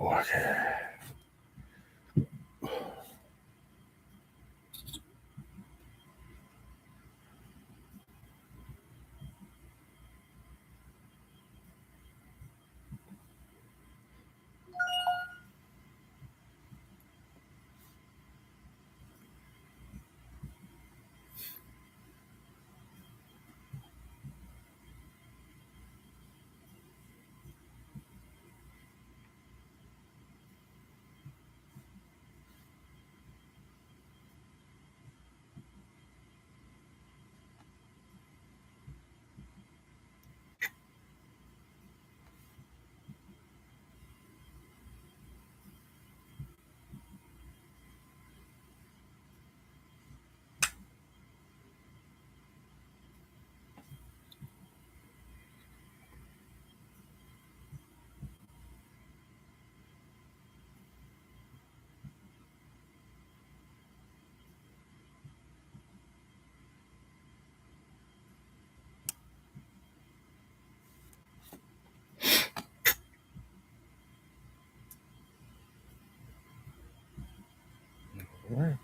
Okay. All right.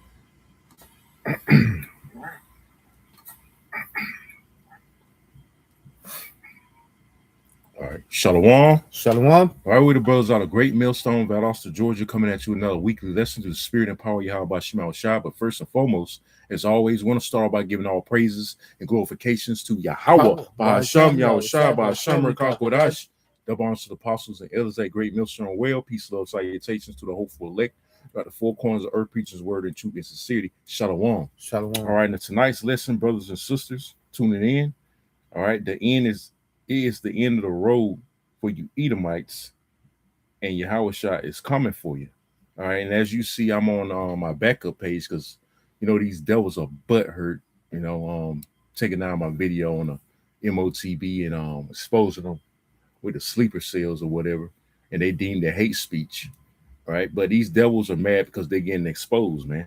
All right. Shalom. Shalom. All right, we the brothers out of Great Millstone, Valdosta, Georgia, coming at you with another weekly lesson to the spirit and power of Yahawashi. But first and foremost, as always, want to start by giving all praises and glorifications to Yahweh, by Hashem, Yahawashi, by Hashem, Rakakwadash. Double honors to the apostles and elders at Great Millstone. Well, peace, love, salutations to the hopeful elect. Got the four corners of earth, preaching word and truth and sincerity. Shalom. Shalom. All right, and tonight's lesson, brothers and sisters, tuning in. All right, the end is the end of the road for you Edomites, and Yahawashi is coming for you. All right, and as you see, I'm on my backup page because these devils are butthurt. Taking down my video on the MOTB and exposing them with the sleeper cells or whatever, and they deemed it hate speech. All right, but these devils are mad because they're getting exposed, man.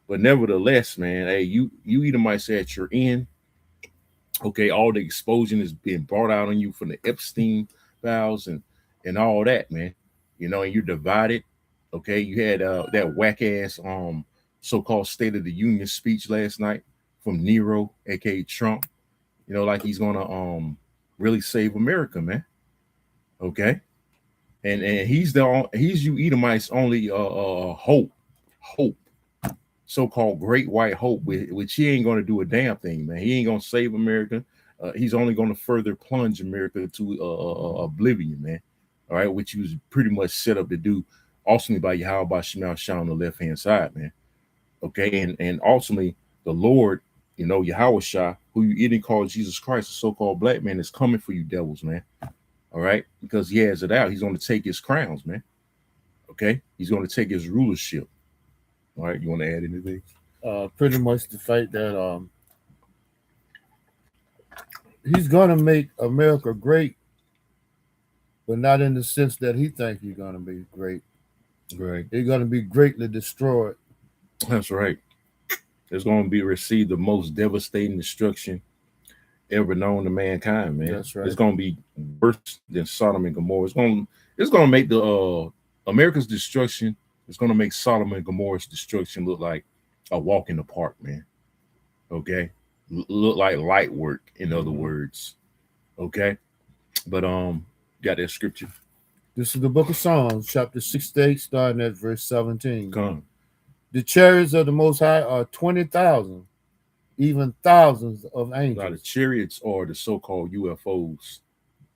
But nevertheless, man, hey, you Edomites at your end. Okay, all the exposure is being brought out on you from the Epstein files and all that, man. And you're divided. Okay, you had that whack ass so-called State of the Union speech last night from Nero, aka Trump. Like he's gonna really save America, man. Okay, and he's you Edomites only hope, so-called great white hope, which he ain't gonna do a damn thing, man. He ain't gonna save America. He's only gonna further plunge America to oblivion, man. All right, which he was pretty much set up to do, ultimately by Yahweh Shema Shah on the left hand side, man. Okay, and ultimately the Lord, Yahweh Shah, who you even call Jesus Christ, the so-called black man, is coming for you devils, man. All right, because he has it out. He's going to take his crowns, man. Okay, he's going to take his rulership. All right, you want to add anything? Pretty much the fact that he's gonna make America great, but not in the sense that he thinks he's gonna be great. Right. He's gonna be greatly destroyed. That's right. It's going to be receive the most devastating destruction ever known to mankind, man. That's right. It's going to be worse than Sodom and Gomorrah. It's going to make the America's destruction. It's going to make Sodom and Gomorrah's destruction look like a walk in the park, man. Okay, look like light work, in other words. Okay, but got that scripture. This is the book of Psalms, chapter 68, starting at verse 17. Come. The chariots of the Most High are 20,000, even thousands of angels. Now, the chariots are the so-called UFOs,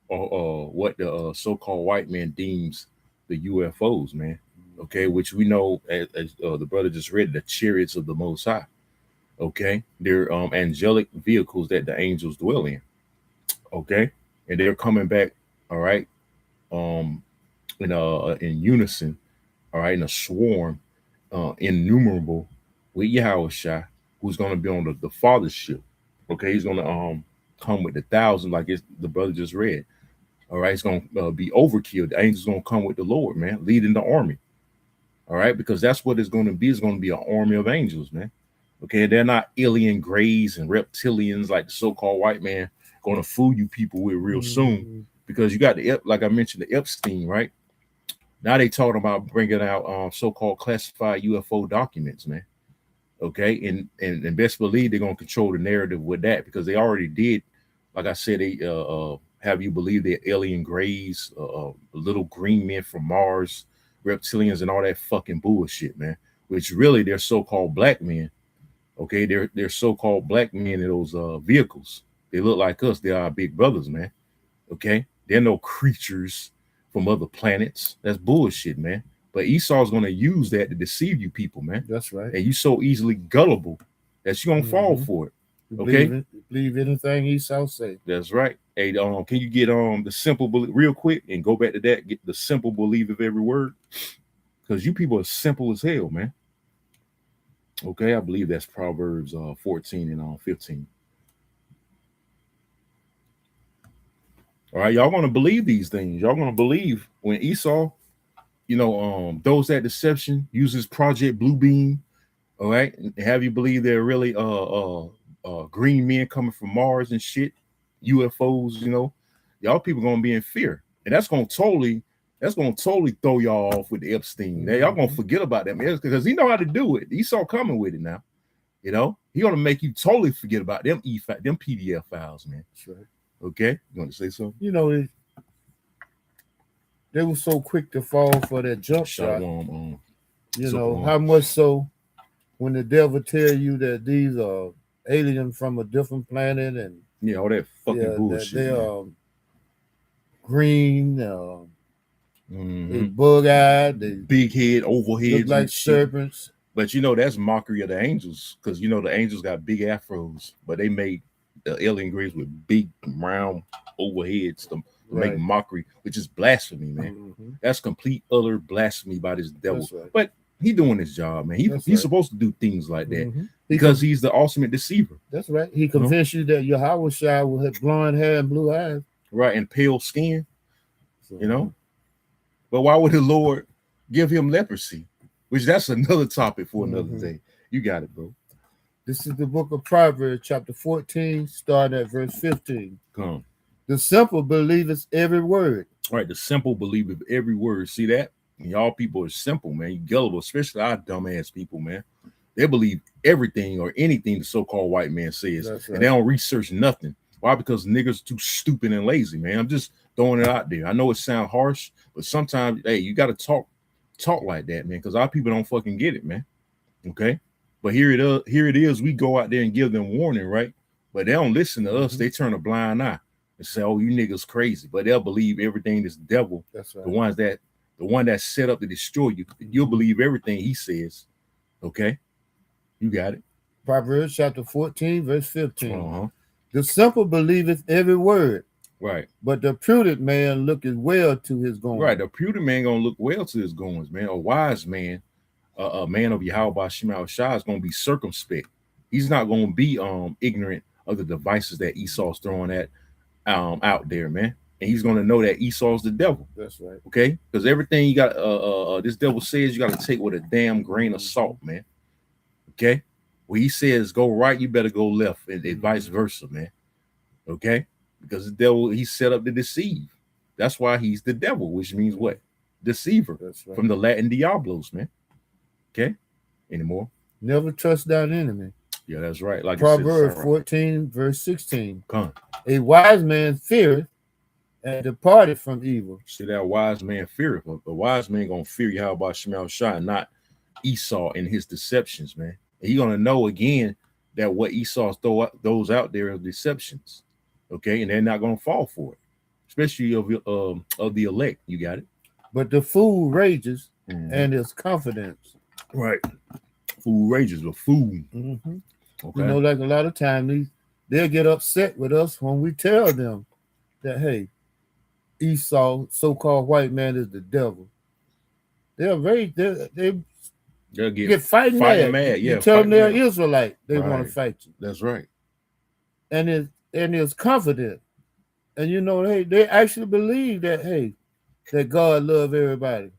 or what the so-called white man deems the UFOs, man. Okay, which we know, as the brother just read, the chariots of the Most High. Okay, they're angelic vehicles that the angels dwell in. Okay, and they're coming back. All right, in unison. All right, in a swarm, innumerable, with Yahawashi, who's going to be on the Father's ship. Okay, he's going to come with 1,000, like the brother just read. All right, it's going to be overkill. The angels going to come with the Lord, man, leading the army. All right, because that's what it's going to be. It's going to be an army of angels, man. Okay, they're not alien grays and reptilians like the so-called white man going to fool you people with real soon. Because you got like I mentioned, the Epstein, right? Now they talking about bringing out so-called classified UFO documents, man. Okay, and best believe they're gonna control the narrative with that because they already did. Like I said, they have you believe they're alien grays, little green men from Mars, reptilians, and all that fucking bullshit, man. Which really they're so-called black men. Okay, they're so-called black men in those vehicles. They look like us. They are our big brothers, man. Okay, they're no creatures from other planets. That's bullshit, man. But Esau's gonna use that to deceive you people, man. That's right. And you so easily gullible that you're gonna fall Mm-hmm. for it. You Okay, believe anything Esau say. that's right. Hey, can you get the simple real quick and go back to that? Get the simple belief of every word, because you people are simple as hell, man. Okay, I believe that's Proverbs 14 and 15. All right, y'all gonna believe these things. Y'all gonna believe when Esau, those that deception uses Project Bluebeam. All right, and have you believe they're really green men coming from Mars and shit, UFOs. Y'all people gonna be in fear, and that's gonna totally throw y'all off with the Epstein. Now, y'all gonna forget about that, man, because he know how to do it. Esau coming with it now. He gonna make you totally forget about them PDF files, man. That's right. Okay, you want to say something? They were so quick to fall for that jump shot. Shalom, How much so when the devil tell you that these are aliens from a different planet and yeah, all that fucking bullshit. That they are green, they mm-hmm. bug-eyed, they big head, oval heads, look like serpents. But that's mockery of the angels, because the angels got big afros, but they made the alien grays with big round oval heads to make mockery, which is blasphemy, man. Mm-hmm. That's complete utter blasphemy by this devil. Right. But he doing his job, man. He's supposed to do things like that because he's the ultimate deceiver. That's right. He convinced you that Yahawashi will have blonde hair and blue eyes. Right, and pale skin. But why would the Lord give him leprosy? Which that's another topic for another day. You got it, bro. This is the book of Proverbs, chapter 14, starting at verse 15. Come. The simple believeth every word. All right, the simple believeth every word. See that? Y'all people are simple, man. You gullible, especially our dumbass people, man. They believe everything or anything the so-called white man says. Right. And they don't research nothing. Why? Because niggas are too stupid and lazy, man. I'm just throwing it out there. I know it sounds harsh, but sometimes, hey, you got to talk like that, man, because our people don't fucking get it, man. Okay? But here it is. We go out there and give them warning, right? But they don't listen to us. They turn a blind eye and say, oh, you niggas crazy. But they'll believe everything this devil, that's right. the one that's set up to destroy you. You'll believe everything he says. Okay? You got it. Proverbs chapter 14, verse 15. The simple believeth every word. Right. But the prudent man looketh well to his goings. Right. The prudent man gonna look well to his goings, man. A wise man, a man of Yahawashi is gonna be circumspect. He's not gonna be ignorant of the devices that Esau's throwing at out there, man. And he's gonna know that Esau's the devil. That's right. Okay? Because everything you got this devil says you gotta take with a damn grain of salt, man. Okay? When he says go right, you better go left, and vice versa, man. Okay? Because the devil, he's set up to deceive. That's why he's the devil, which means what? Deceiver. That's right. From the Latin diablos, man. Okay? Anymore? Never trust thine enemy. Yeah, that's right. Like Proverbs 14, verse 16. Come. A wise man feareth and departed from evil. See, that wise man feareth. A wise man gonna fear Yahawashi, not Esau and his deceptions, man. And he gonna know again that what Esau's those out there are deceptions. Okay, and they're not gonna fall for it, especially of the elect. You got it. But the fool rages and is confidence. Right. Fool rages, a fool. Mm-hmm. Okay. Like a lot of times they'll get upset with us when we tell them that, hey, Esau, so-called white man, is the devil. They'll get fighting mad. Yeah, you tell them they're Israelite, they want to fight you. That's right. And it's confident. And they actually believe that, that God loves everybody.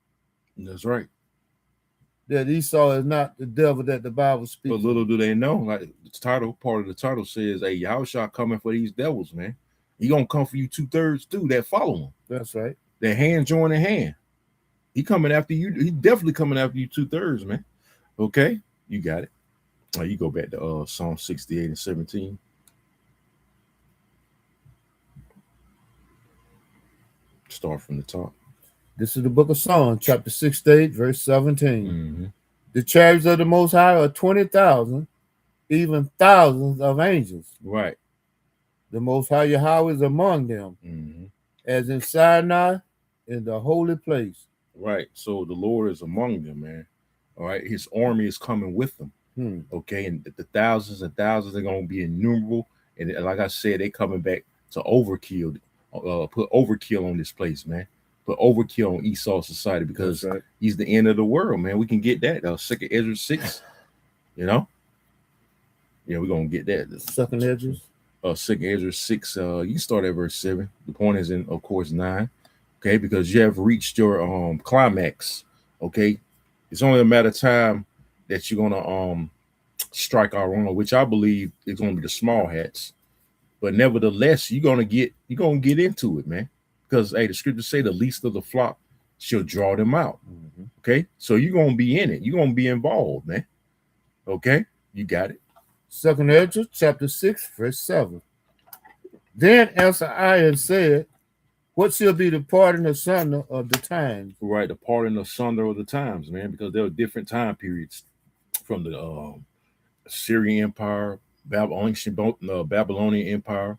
That's right. That Esau is not the devil that the Bible speaks. But little do they know, like part of the title says, hey, Yahawashi coming for these devils, man. He gonna come for you 2/3 too that follow him. That's right. Their hand join in hand. He coming after you. He definitely coming after you 2/3, man. Okay, you got it. You go back to Psalm 68 and 17. Start from the top. This is the book of Psalms, chapter 68, verse 17. Mm-hmm. The chariots of the Most High are 20,000, even thousands of angels. Right. The Most High Yahweh is among them, Mm-hmm. as in Sinai, in the holy place. Right. So the Lord is among them, man. All right. His army is coming with them. Hmm. Okay. And the thousands and thousands are going to be innumerable. And like I said, they coming back to overkill, put overkill on this place, man. Put overkill on Esau society because Right. he's the end of the world, man. We can get that. Second Ezra 6, you know? Yeah, we're going to get that. Second Ezra. Second Ezra 6, you can start at verse 7. The point is in, of course, 9. Okay, because you have reached your climax. Okay, it's only a matter of time that you're gonna strike our own, which I believe is gonna be the small hats. But nevertheless, you're gonna get into it, man. Because hey, the scriptures say the least of the flock shall draw them out. Mm-hmm. Okay, so you're gonna be in it. You're gonna be involved, man. Okay, you got it. Second Ezra, chapter 6, verse 7. Then answered I and said, what shall be the parting asunder of the times? Right, the parting asunder of the times, man, because there are different time periods from the Assyrian Empire, Babylonian Empire,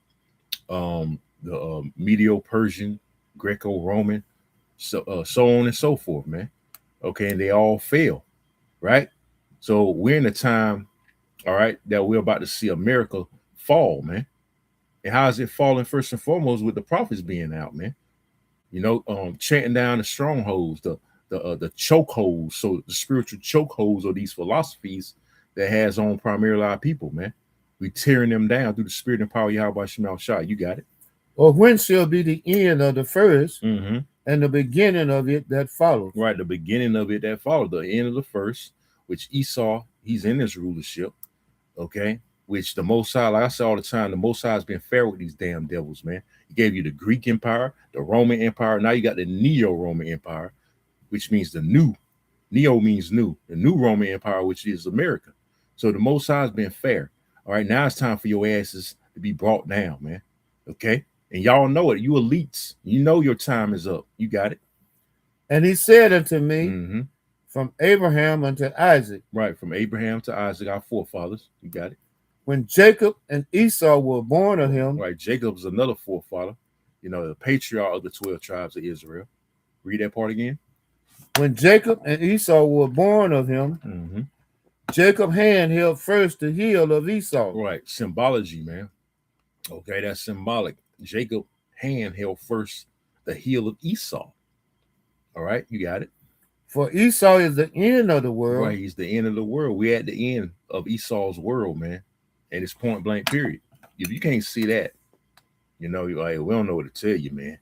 the Medo-Persian, Greco-Roman, so on and so forth, man. Okay, and they all fail, right? So we're in a time, all right, that we're about to see America fall, man. And how is it falling? First and foremost, with the prophets being out, man. You know, chanting down the strongholds, the chokeholds, so the spiritual chokeholds of these philosophies that has on primarily our people, man. We tearing them down through the spirit and power of Yahawashi Shah. You got it. Or when shall be the end of the first Mm-hmm. and the beginning of it that follows? Right, the beginning of it that followed, the end of the first, which Esau, he's in his rulership, okay? Which the Most High, like I say all the time, the Most High has been fair with these damn devils, man. He gave you the Greek Empire, the Roman Empire. Now you got the Neo-Roman Empire, which means the new. Neo means new. The new Roman Empire, which is America. So the Most High has been fair. All right, now it's time for your asses to be brought down, man. Okay? And y'all know it. You elites, you know your time is up. You got it. And he said unto me, Mm-hmm. from Abraham unto Isaac. Right, from Abraham to Isaac, our forefathers. You got it. When Jacob and Esau were born of him. Right, Jacob's another forefather. You know, the patriarch of the 12 tribes of Israel. Read that part again. When Jacob and Esau were born of him, mm-hmm. Jacob's hand held first the heel of Esau. Right, symbology, man. Okay, that's symbolic. Jacob's hand held first the heel of Esau. All right, you got it. For Esau is the end of the world. Right, he's the end of the world. We're at the end of Esau's world, man. And it's point blank, period. If you can't see that, you know, you're like, we don't know what to tell you, man.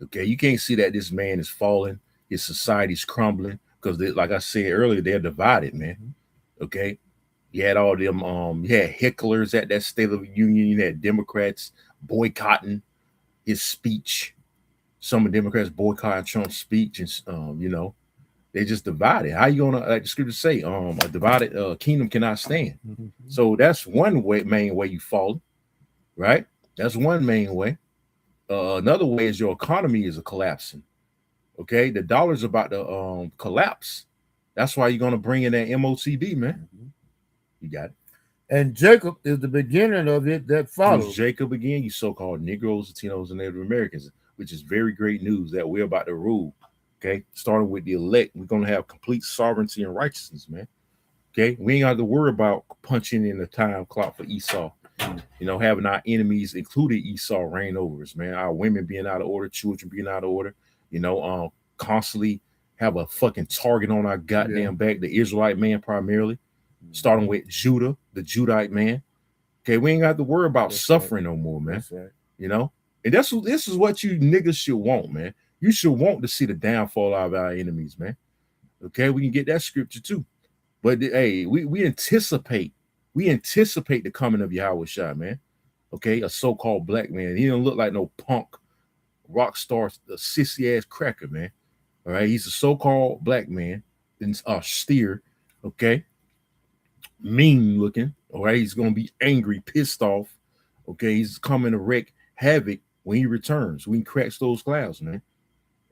Okay, you can't see that this man is falling, his society's crumbling, because like I said earlier, they're divided, man. Okay, you had all them, you had hecklers at that State of the Union, you had Democrats boycotting his speech. Some of the Democrats boycotting Trump's speech, and you know, they just divided. How you gonna, like the scriptures say, a divided kingdom cannot stand. Mm-hmm. So that's one way, main way you fall, right? That's one main way. Another way is your economy is collapsing. Okay, the dollar's about to collapse. That's why you're gonna bring in that MOTB, man. Mm-hmm. You got it. And Jacob is the beginning of it that follows. Who's Jacob again? You so-called Negroes, Latinos, and Native Americans, which is very great news that we're about to rule. Okay, starting with the elect, we're gonna have complete sovereignty and righteousness, man. Okay, we ain't got to worry about punching in the time clock for Esau. You know, having our enemies, including Esau, reign over us, man. Our women being out of order, children being out of order. You know, constantly have a fucking target on our goddamn back. The Israelite man primarily, starting with Judah, the Judite man. Okay, we ain't got to worry about suffering no more, man. Right. You know, and this is what you niggas should want, man. You should want to see the downfall of our enemies, man. Okay, we can get that scripture too. But hey, we anticipate the coming of Yahawashi, man. Okay, a so-called black man. He don't look like no punk rock star, a sissy ass cracker, man. All right, he's a so-called black man, and steer. Okay, mean looking. All right, he's gonna be angry, pissed off. Okay, he's coming to wreak havoc when he returns. When he cracks those clouds, man.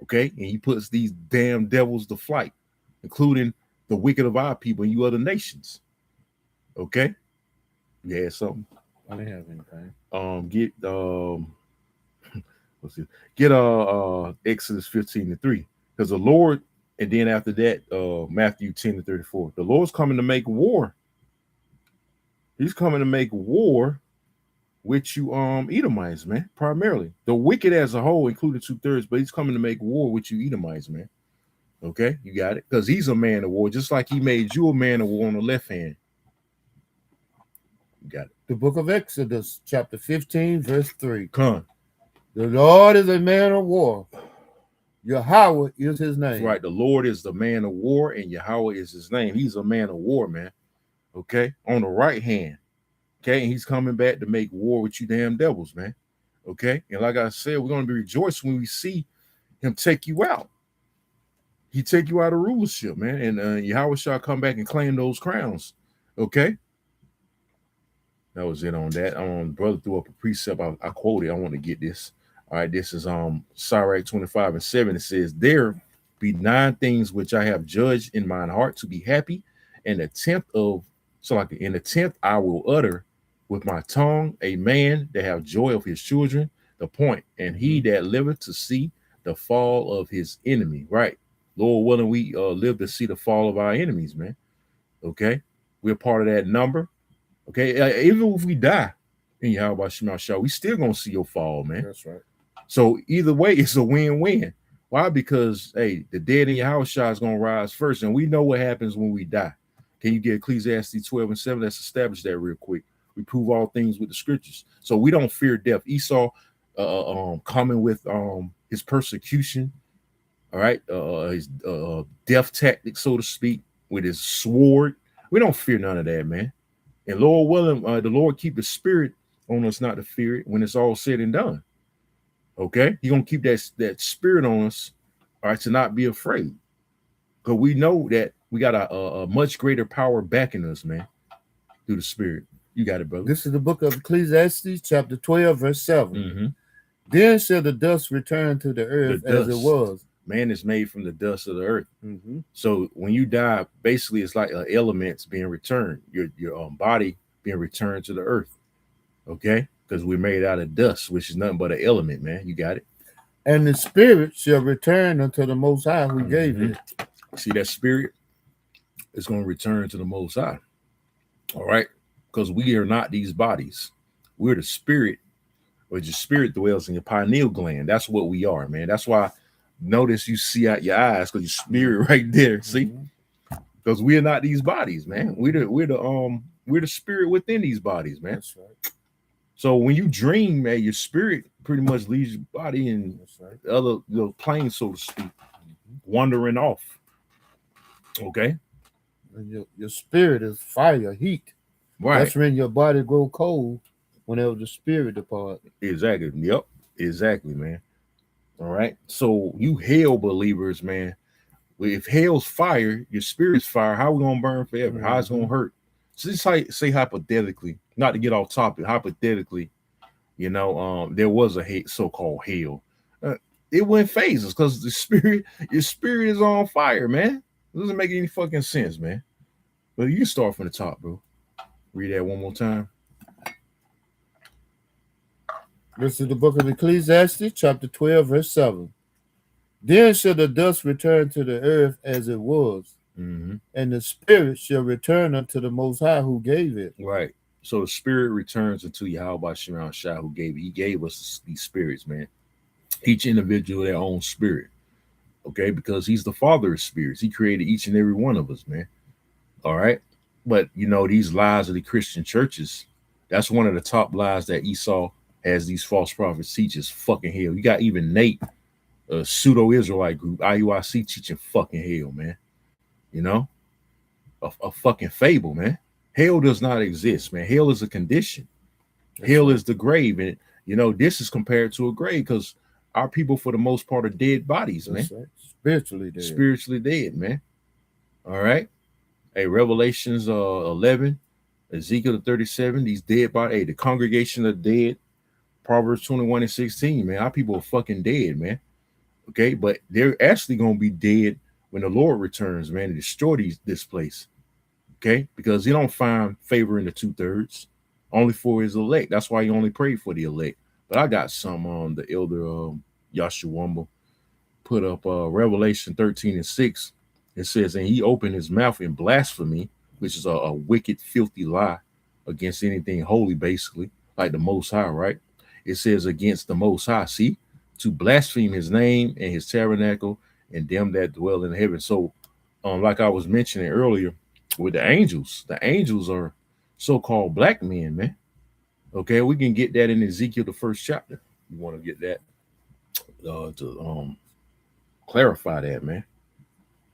Okay, and he puts these damn devils to flight, including the wicked of our people and you other nations. Okay, yeah, something. I didn't have anything. Get let's see, get Exodus 15:3, because the Lord, and then after that, Matthew 10:34. The Lord's coming to make war. He's coming to make war with you, Edomites, man. Primarily the wicked as a whole, including 2/3, but he's coming to make war with you, Edomites, man. Okay, you got it, because he's a man of war, just like he made you a man of war on the left hand. You got it. The book of Exodus, chapter 15, verse 3. Come. The Lord is a man of war. Yahweh is his name. That's right. The Lord is the man of war, and Yahweh is his name. He's a man of war, man. Okay, on the right hand. Okay, and he's coming back to make war with you damn devils, man. Okay, and like I said, we're going to be rejoicing when we see him take you out. He take you out of rulership, man, and Yahweh shall come back and claim those crowns. Okay, that was it on that. Brother threw up a precept. I quoted. I want to get this. All right, this is Sirach 25:7. It says, "There be 9 things which I have judged in mine heart to be happy, and in the 10th I will utter with my tongue, a man that have joy of his children, the point, and he that liveth to see the fall of his enemy." Right, Lord willing, we live to see the fall of our enemies, man. Okay, we're part of that number. Okay, even if we die in Yahawashi Shah, we still gonna see your fall, man. That's right. So either way, it's a win-win. Why? Because hey, the dead in Yahawashi is gonna rise first, and we know what happens when we die. Can you get Ecclesiastes 12:7? Let's establish that real quick. We prove all things with the scriptures, so we don't fear death. Esau, coming with his persecution, all right, his death tactic, so to speak, with his sword. We don't fear none of that, man. And Lord willing, the Lord keep the spirit on us not to fear it when it's all said and done. Okay, He gonna keep that spirit on us, all right, to not be afraid, because we know that we got a much greater power backing us, man, through the spirit. You got it, brother. This is the book of Ecclesiastes, chapter 12, verse 7. Mm-hmm. Then shall the dust return to the earth as it was. Man is made from the dust of the earth. Mm-hmm. So when you die, basically it's like elements being returned, your body being returned to the earth. Okay, because we're made out of dust, which is nothing but an element, man. You got it. And the spirit shall return unto the Most High who gave it. See, that spirit is going to return to the Most High. All right, because we are not these bodies. We're the spirit, or your spirit dwells in your pineal gland. That's what we are, man. That's why notice you see out your eyes, because your spirit right there. See, because we are not these bodies, man. We're the spirit within these bodies, man. That's right. So when you dream, man, your spirit pretty much leaves your body in the other planes, so to speak, wandering off. Okay. And your spirit is fire, heat. Right. That's when your body grow cold whenever the spirit depart. Exactly. Yep. Exactly, man. All right. So you hell believers, man. If hell's fire, your spirit's fire, how we gonna burn forever? How it's gonna hurt? So just say hypothetically, not to get off topic, hypothetically, there was a so-called hell. It went phases because your spirit is on fire, man. It doesn't make any fucking sense, man. But you can start from the top, bro. Read that one more time. This is the book of Ecclesiastes, chapter 12, verse 7. Then shall the dust return to the earth as it was, and the spirit shall return unto the Most High who gave it. Right. So the spirit returns unto Yahawashi Shah who gave it. He gave us these spirits, man. Each individual their own spirit. Okay, because he's the father of spirits. He created each and every one of us, man. All right. But these lies of the Christian churches, that's one of the top lies that Esau has these false prophets teach is fucking hell. You got even Nate, a pseudo-Israelite group, IUIC, teaching fucking hell, man. A fucking fable, man. Hell does not exist, man. Hell is a condition. Hell is the grave. And, this is compared to a grave because our people for the most part are dead bodies, man. That's right. Spiritually dead. Spiritually dead, man. All right. Hey, Revelations 11, Ezekiel 37, these dead bodies. Hey, the congregation of dead, Proverbs 21 and 16, man. Our people are fucking dead, man. Okay, but they're actually gonna be dead when the Lord returns, man, to destroy this place. Okay, because he don't find favor in the 2/3, only for his elect. That's why he only prayed for the elect. But I got some on the elder Yashuwamba put up Revelation 13 and 6. It says, and he opened his mouth in blasphemy, which is a wicked, filthy lie against anything holy, basically, like the Most High, right? It says against the Most High, see, to blaspheme his name and his tabernacle and them that dwell in heaven. So, like I was mentioning earlier, with the angels are so-called black men, man. Okay, we can get that in Ezekiel, the first chapter. You want to get that to clarify that, man.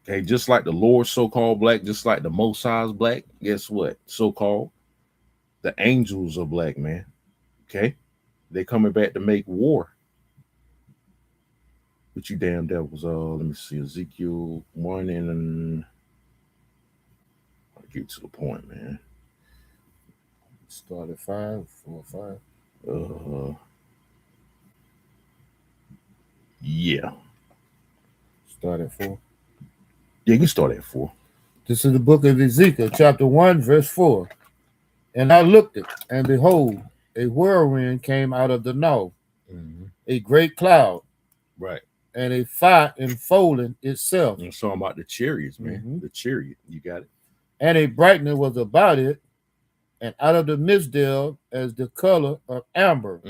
Okay, just like the Lord so-called black, just like the Most High is black, guess what? So-called the angels are black, man. Okay, they coming back to make war. But you damn devils. Let me see, Ezekiel 1 and I'll get to the point, man. Start at 5, 4, 5. Yeah. Start at 4. Yeah, you can start at 4. This is the book of Ezekiel, chapter 1, verse 4. And I looked it, and behold, a whirlwind came out of the north, a great cloud, right, and a fire enfolding itself. I'm talking about the chariots, man. The chariot, you got it. And a brightness was about it, and out of the midst thereof as the color of amber,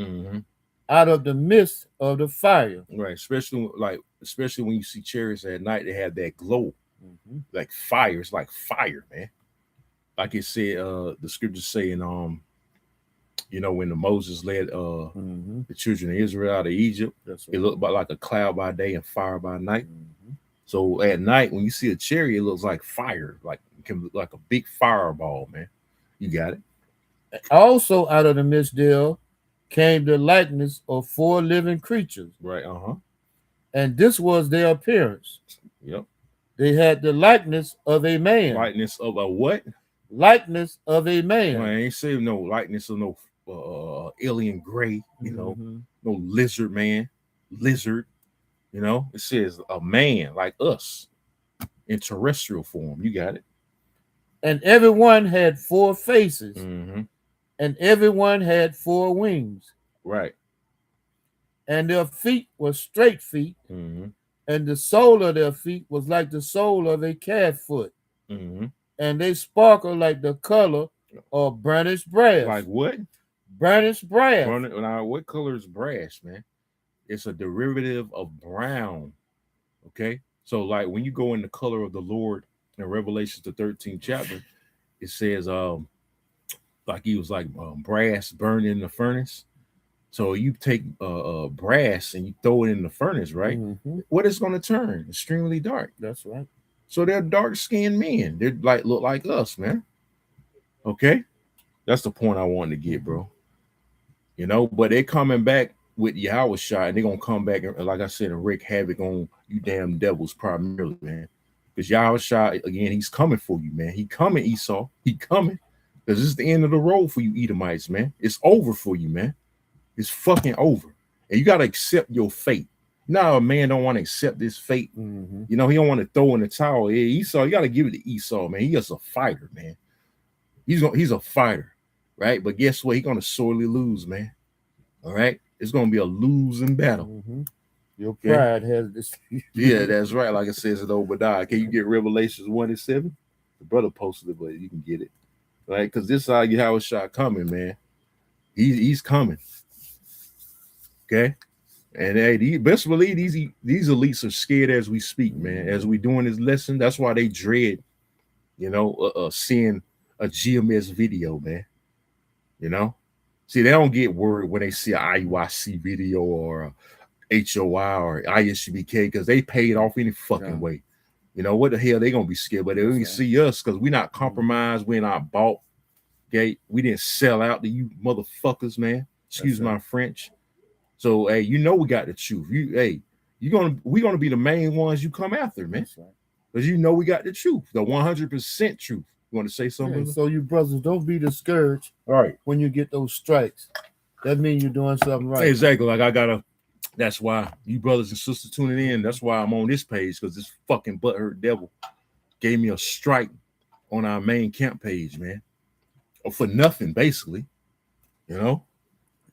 out of the midst of the fire. Right, especially when you see chariots at night, they have that glow, like fire. It's like fire, man. Like it said, the scriptures saying, when the Moses led the children of Israel out of Egypt, it looked about like a cloud by day and fire by night. So at night, when you see a chariot, it looks like fire, like it can look like a big fireball, man. You got it. Also, out of the midst thereof came the likeness of 4 living creatures. Right. And this was their appearance. Yep. They had the likeness of a man. Likeness of a what? Likeness of a man. Well, I ain't saying no likeness of no alien gray, no lizard man, lizard. It says a man like us in terrestrial form. You got it. And everyone had 4 faces, and everyone had 4 wings. Right. And their feet were straight feet, and the sole of their feet was like the sole of a calf foot. And they sparkled like the color of burnished brass. Like what? Burnished brass. Now, what color is brass, man? It's a derivative of brown. Okay? So, like, when you go in the color of the Lord in Revelation, the 13th chapter, it says, like he was like brass burned in the furnace. So you take brass and you throw it in the furnace, right? What is going to turn? Extremely dark. That's right. So they're dark-skinned men. They're like look like us, man. Okay? That's the point I wanted to get, bro. But they're coming back with Yahawashi, and they're gonna come back and, like I said, and wreak havoc on you damn devils primarily, man. Because Yahawashi, again, he's coming for you, man. He coming, Esau. He coming. Because this is the end of the road for you Edomites, man. It's over for you, man. It's fucking over. And you gotta accept your fate. Now a man don't want to accept this fate. He don't want to throw in the towel. Yeah, Esau, you gotta give it to Esau, man. He is a fighter, man. He's a fighter, right? But guess what? He's gonna sorely lose, man. All right, it's gonna be a losing battle. Your pride has this. Yeah, that's right. Like it says in Obadiah. Can you get Revelations 1 and 7? The brother posted it, but you can get it, right? Because this side Yahawashi coming, man. He's coming. Okay. And hey, best believe these elites are scared as we speak, man. As we doing this lesson, that's why they dread, seeing a GMS video, man. See, they don't get worried when they see an IUIC video or a HOI or ISBK because they paid off any fucking way. What the hell they gonna be scared? But they only see us because we're not compromised, we're not bought. Okay, we didn't sell out to you motherfuckers, man. Excuse my French. So hey, we got the truth. We're gonna be the main ones you come after, man. That's right. Because we got the truth, the 100% truth. You want to say Yeah, something? so you brothers don't be discouraged All right. when you get those strikes. That means you're doing something right. Exactly. Like I gotta. That's why you brothers and sisters tuning in. That's why I'm on this page because this fucking butthurt devil gave me a strike on our main camp page, man. Or for nothing, basically. You know,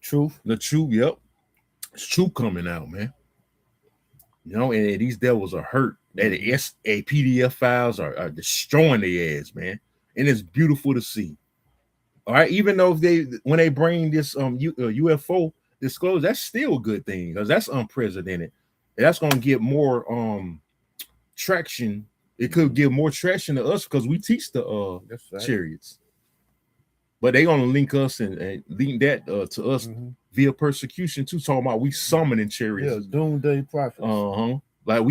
Truth. the truth. Yep, it's truth coming out, man. And these devils are hurt. That the PDF files are destroying their ass, man. And it's beautiful to see. All right, even though when they bring this UFO disclosure, that's still a good thing because that's unprecedented. That's gonna get more traction. It could give more traction to us because we teach the right. chariots. But they gonna link us and link that to us via persecution too. Talking about we summoning chariots. Yeah, doomsday prophets. Like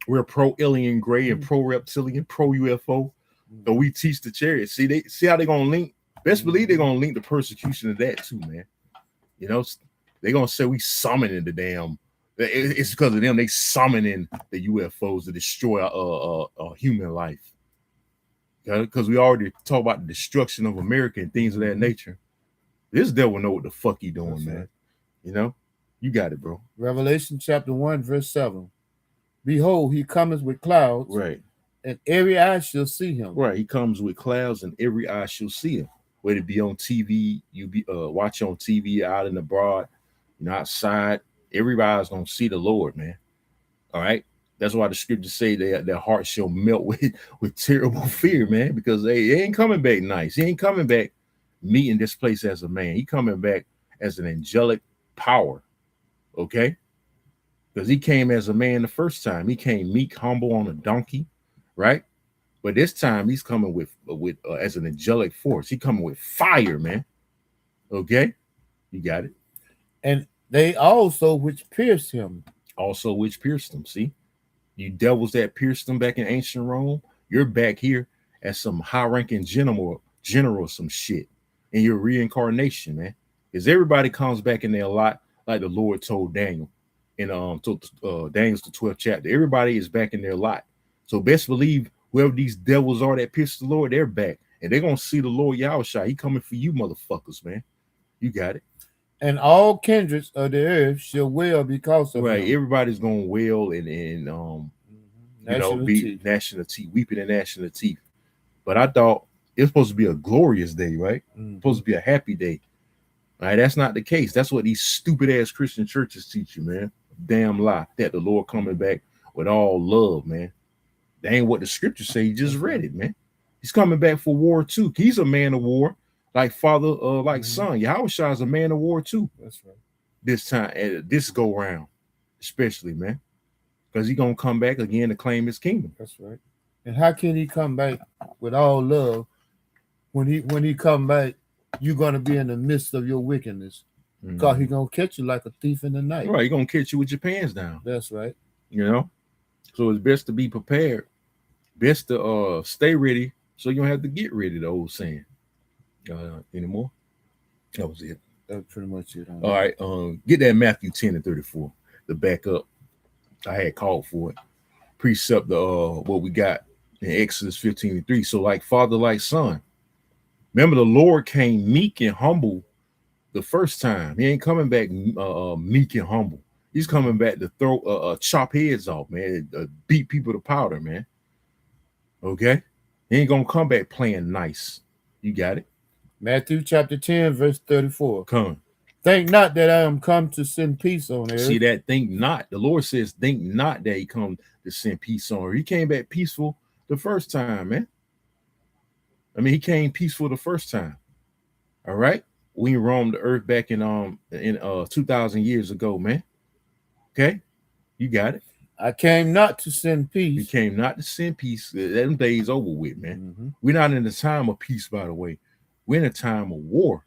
we're pro alien gray and pro reptilian, pro UFO. So we teach the chariots. See how they gonna link. Best believe they're gonna link the persecution of that too, man. They're gonna say we summoning the damn. It's because of them. They summoning the UFOs to destroy human life. Because we already talked about the destruction of America and things of that nature. This devil know what the fuck he doing, man. Right. You got it, bro. Revelation chapter 1, verse 7. Behold, he cometh with clouds, right, and every eye shall see him. Right, he comes with clouds, and every eye shall see him. Whether it be on TV, you be watch on TV out in the broad, outside. Everybody's gonna see the Lord, man. All right. That's why the scriptures say that their heart shall melt with terrible fear, man, because they ain't coming back nice. He ain't coming back meeting this place as a man. He coming back as an angelic power, okay? Because he came as a man the first time. He came meek, humble on a donkey, right? But this time he's coming with as an angelic force. He coming with fire, man. Okay, you got it. And they also which pierced him. Also which pierced him. See, you devils that pierced him back in ancient Rome, you're back here as some high-ranking general, some shit in your reincarnation, man. Because everybody comes back in there a lot, like the Lord told Daniel in Daniel's the 12th chapter. Everybody is back in there a lot. So best believe whoever these devils are that pierced the Lord, they're back. And they're gonna see the Lord Yahawashi. He coming for you, motherfuckers, man. You got it. And all kindreds of the earth shall wail because of right. him. Everybody's gonna wail and be gnashing of teeth, weeping and gnashing of teeth. But I thought it was supposed to be a glorious day, right? Supposed to be a happy day. All right, that's not the case. That's what these stupid ass Christian churches teach you, man. Damn lie that the Lord coming back with all love, man. That ain't what the scriptures say. You just read it, man. He's coming back for war too. He's a man of war, like father, like son. Yahawashi is a man of war too. That's right. This time, this go round, especially, man, because he's gonna come back again to claim his kingdom. That's right. And how can he come back with all love when he come back? You're gonna be in the midst of your wickedness, because he's gonna catch you like a thief in the night. Right, he's gonna catch you with your pants down. That's right. So it's best to be prepared. Best to stay ready so you don't have to get ready, the old saying. Anymore? That was it. That's pretty much it. All right. Get that Matthew 10 and 34 to back up. I had called for it. Precept what we got in Exodus 15 and 3. So like father, like son. Remember, the Lord came meek and humble the first time. He ain't coming back meek and humble. He's coming back to throw chop heads off, man. Beat people to powder, man. Okay? He ain't gonna come back playing nice. You got it? Matthew chapter 10, verse 34. Come. Think not that I am come to send peace on earth. See that? Think not. The Lord says, think not that he come to send peace on earth. He came back peaceful the first time, man. I mean, he came peaceful the first time. All right? We roamed the earth back in 2,000 years ago, man. Okay? You got it. I came not to send peace. He came not to send peace. Them days over with, man. We're not in the time of peace, by the way. We're in a time of war.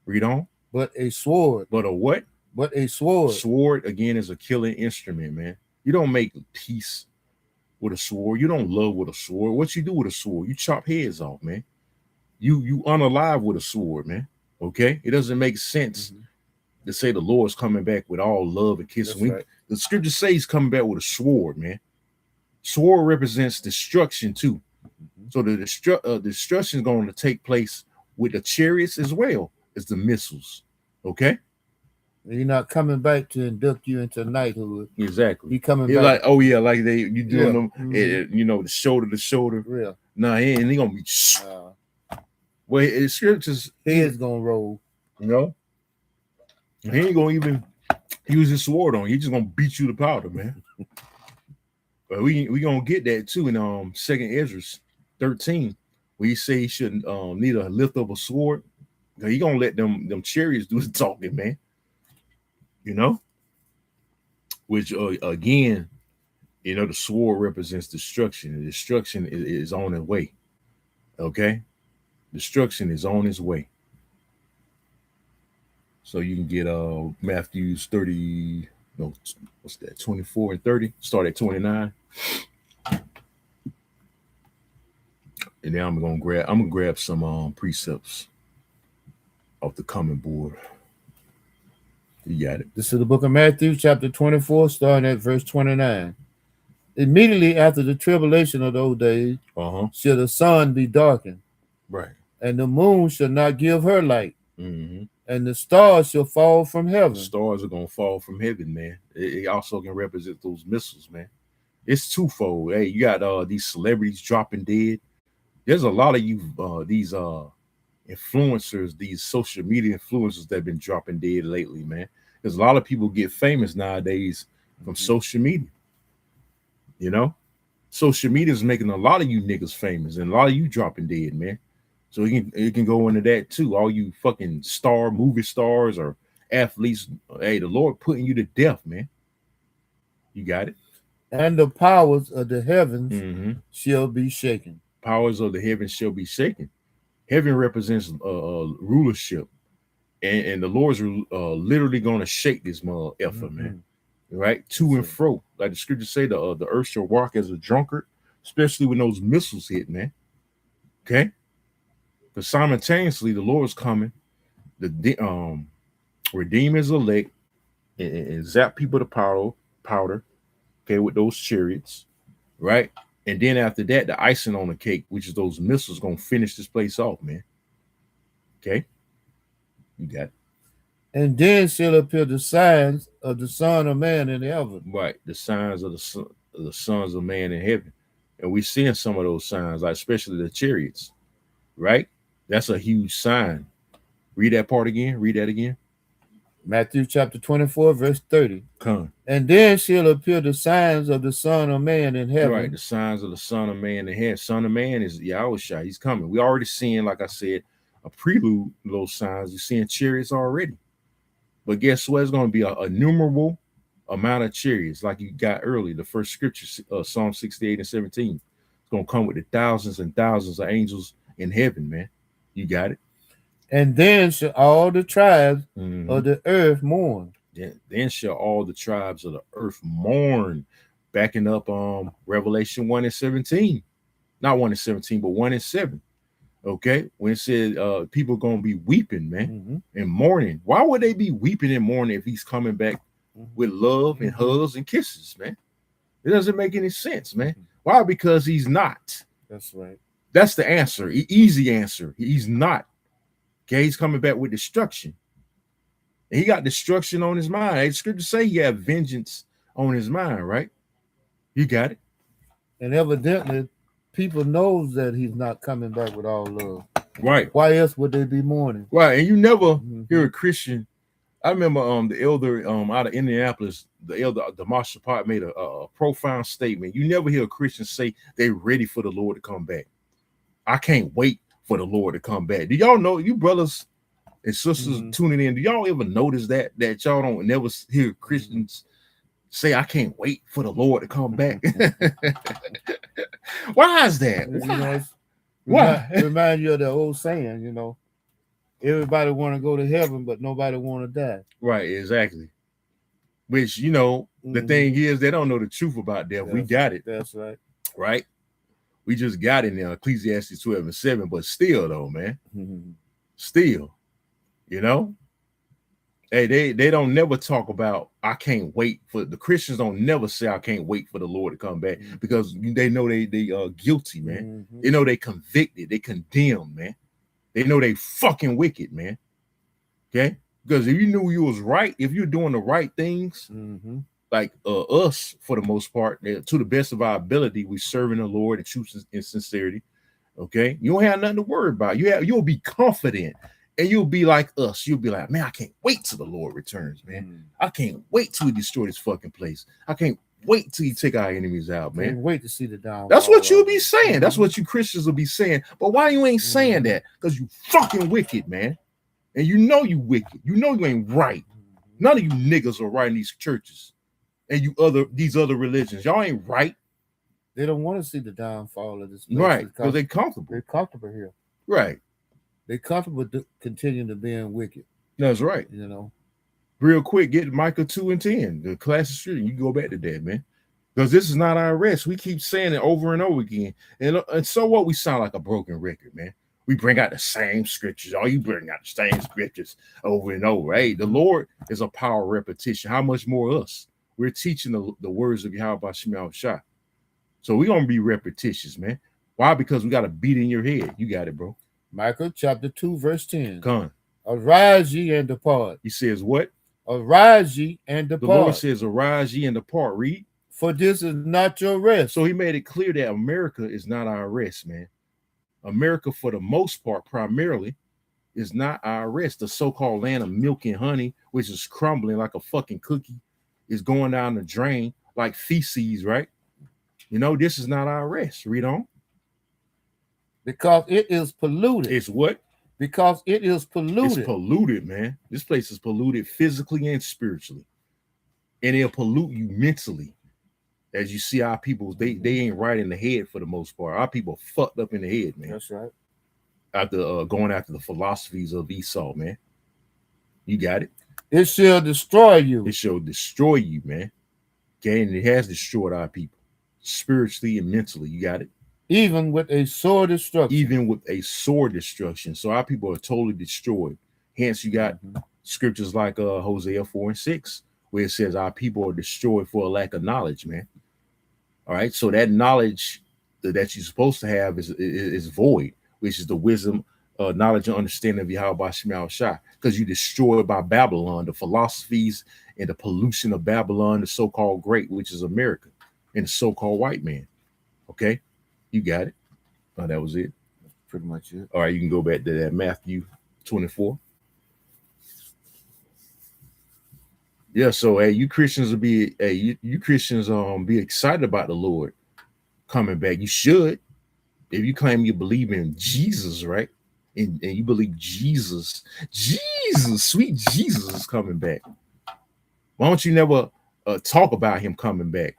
Read on. But a sword. But a what? But a sword. Sword, again, is a killing instrument, man. You don't make peace with a sword. You don't love with a sword. What you do with a sword? You chop heads off, man. You unalive with a sword, man. Okay? It doesn't make sense to say the Lord's coming back with all love and kissing. Right. The scripture says he's coming back with a sword, man. Sword represents destruction too. Mm-hmm. So the destruction is going to take place with the chariots as well as the missiles. Okay? He's not coming back to induct you into knighthood. Exactly. He coming He's back. like, oh yeah, like you doing them, Mm-hmm. the shoulder to shoulder. Yeah. Nah, he ain't gonna be. Well, the scriptures, head's gonna roll. You know, he ain't gonna even use his sword on you. He's just gonna beat you to powder, man. But we gonna get that too in Second Ezra 13, where he say he shouldn't need a lift of a sword. He gonna let them chariots do the talking, man. You know, which again, the sword represents destruction. And destruction is on its way. Okay, destruction is on its way. So you can get Matthew's 30, no, what's that, 24 and 30, start at 29. And then I'm gonna grab some precepts off the coming board. You got it. This is the book of Matthew, chapter 24, starting at verse 29. Immediately after the tribulation of those days, shall the sun be darkened, right, and the moon shall not give her light, mm-hmm. and the stars shall fall from heaven. The stars are gonna fall from heaven, man. It also can represent those missiles, man. It's twofold. Hey, you got these celebrities dropping dead. There's a lot of these influencers, these social media influencers that have been dropping dead lately, man. There's a lot of people get famous nowadays from social media. You know, social media is making a lot of you niggas famous and a lot of you dropping dead, man. So it can go into that too. All you fucking movie stars or athletes. Hey, the Lord putting you to death, man. You got it. And the powers of the heavens shall be shaken. Powers of the heavens shall be shaken. Heaven represents rulership, and the Lord's literally going to shake this mother effer, man. Right, to and fro, like the scriptures say, the earth shall walk as a drunkard, especially when those missiles hit, man. Okay, because simultaneously the Lord's coming, the redeem his elect, and zap people to powder. Okay, with those chariots, right? And then after that, the icing on the cake, which is those missiles, gonna finish this place off, man. Okay, you got it. And then shall appear the signs of the Son of Man in heaven. Right, the signs of the sons of man in heaven. And we're seeing some of those signs, like especially the chariots, right? That's a huge sign. Read that part again. Read that again. Matthew chapter 24, verse 30. Come. And then shall appear the signs of the Son of Man in heaven. Right, the signs of the Son of Man in heaven. Son of Man is Yahawashi. He's coming. We already seeing, like I said, a prelude to those signs. You're seeing chariots already. But guess what? It's going to be a innumerable amount of chariots, like you got earlier. The first scripture, Psalm 68 and 17. It's going to come with the thousands and thousands of angels in heaven, man. You got it. And then shall all the tribes of the earth mourn. Then shall all the tribes of the earth mourn. Backing up Revelation 1 and 17. Not 1 and 17, but 1 and 7. Okay, when it said people gonna be weeping, man, and mourning. Why would they be weeping and mourning if he's coming back with love and hugs and kisses, man? It doesn't make any sense, man. Why? Because he's not. That's right. That's the answer. Easy answer. He's not. Okay, he's coming back with destruction. And he got destruction on his mind. The scripture say he had vengeance on his mind, right? You got it. And evidently, people knows that he's not coming back with all love. Right. Why else would they be mourning? Right. And you never hear a Christian. I remember the elder out of Indianapolis, the elder Demarshall Park made a profound statement. You never hear a Christian say they're ready for the Lord to come back. I can't wait for the Lord to come back. Do y'all know, you brothers and sisters tuning in, do y'all ever notice that y'all don't never hear Christians say, I can't wait for the Lord to come back? Why is that? Why? Remind you of the old saying, everybody want to go to heaven, but nobody want to die. Right, exactly. Which, the thing is, they don't know the truth about death. We got it. That's right. Right? We just got in there, Ecclesiastes 12 and 7, but still, though, man. Still, Hey, they don't never talk about I can't wait for the Christians don't never say I can't wait for the Lord to come back because they know they are guilty, man. They know they convicted, they condemned, man. They know they fucking wicked, man. Okay, because if you knew you was right, if you're doing the right things, like us for the most part, to the best of our ability, we serving the Lord in truth and sincerity. Okay, you don't have nothing to worry about. You'll be confident. And you'll be like us. You'll be like, man, I can't wait till the Lord returns, man. I can't wait till he destroy this fucking place. I can't wait till he take our enemies out, man. Can't wait to see the downfall. That's what you'll be saying. That's what you Christians will be saying. But why you ain't saying that? Because you fucking wicked, man. And you know you wicked. You know you ain't right. None of you niggas are right in these churches. And these other religions. Y'all ain't right. They don't want to see the downfall of this place. Right. Because they're comfortable. They're comfortable here. Right. They're comfortable continuing to being wicked. That's right. You know. Real quick, get Micah 2 and 10. The classic street. You can go back to that, man. Because this is not our rest. We keep saying it over and over again. And so what? We sound like a broken record, man. We bring out the same scriptures. You bring out the same scriptures over and over. Hey, the Lord is a power of repetition. How much more us? We're teaching the words of Yahawashi. So we're going to be repetitious, man. Why? Because we got a beat in your head. You got it, bro. Micah chapter 2, verse 10. Come. Arise ye and depart. He says what? Arise ye and depart. The Lord says, arise ye and depart. Read. For this is not your rest. So he made it clear that America is not our rest, man. America, for the most part, primarily, is not our rest. The so-called land of milk and honey, which is crumbling like a fucking cookie, is going down the drain like feces, right? You know, this is not our rest. Read on. Because it is polluted. It's what? Because it is polluted. It's polluted, man. This place is polluted physically and spiritually. And it'll pollute you mentally. As you see our people, they ain't right in the head for the most part. Our people fucked up in the head, man. That's right. After going after the philosophies of Esau, man. You got it. It shall destroy you. It shall destroy you, man. Okay, and it has destroyed our people. Spiritually and mentally. You got it. Even with a sore destruction. Even with a sore destruction. So our people are totally destroyed. Hence, you got scriptures like Hosea 4 and 6, where it says our people are destroyed for a lack of knowledge, man. All right. So that knowledge that you're supposed to have is void, which is the wisdom, knowledge, and understanding of Yahawashi, because you're destroyed by Babylon, the philosophies and the pollution of Babylon, the so-called great, which is America, and the so-called white man. Okay. You got it. Oh, that was it. That's pretty much it. All right, you can go back to that Matthew 24. Yeah, so hey, you Christians will be you Christians be excited about the Lord coming back. You should, if you claim you believe in Jesus, right? And you believe Jesus, sweet Jesus is coming back. Why don't you never talk about him coming back?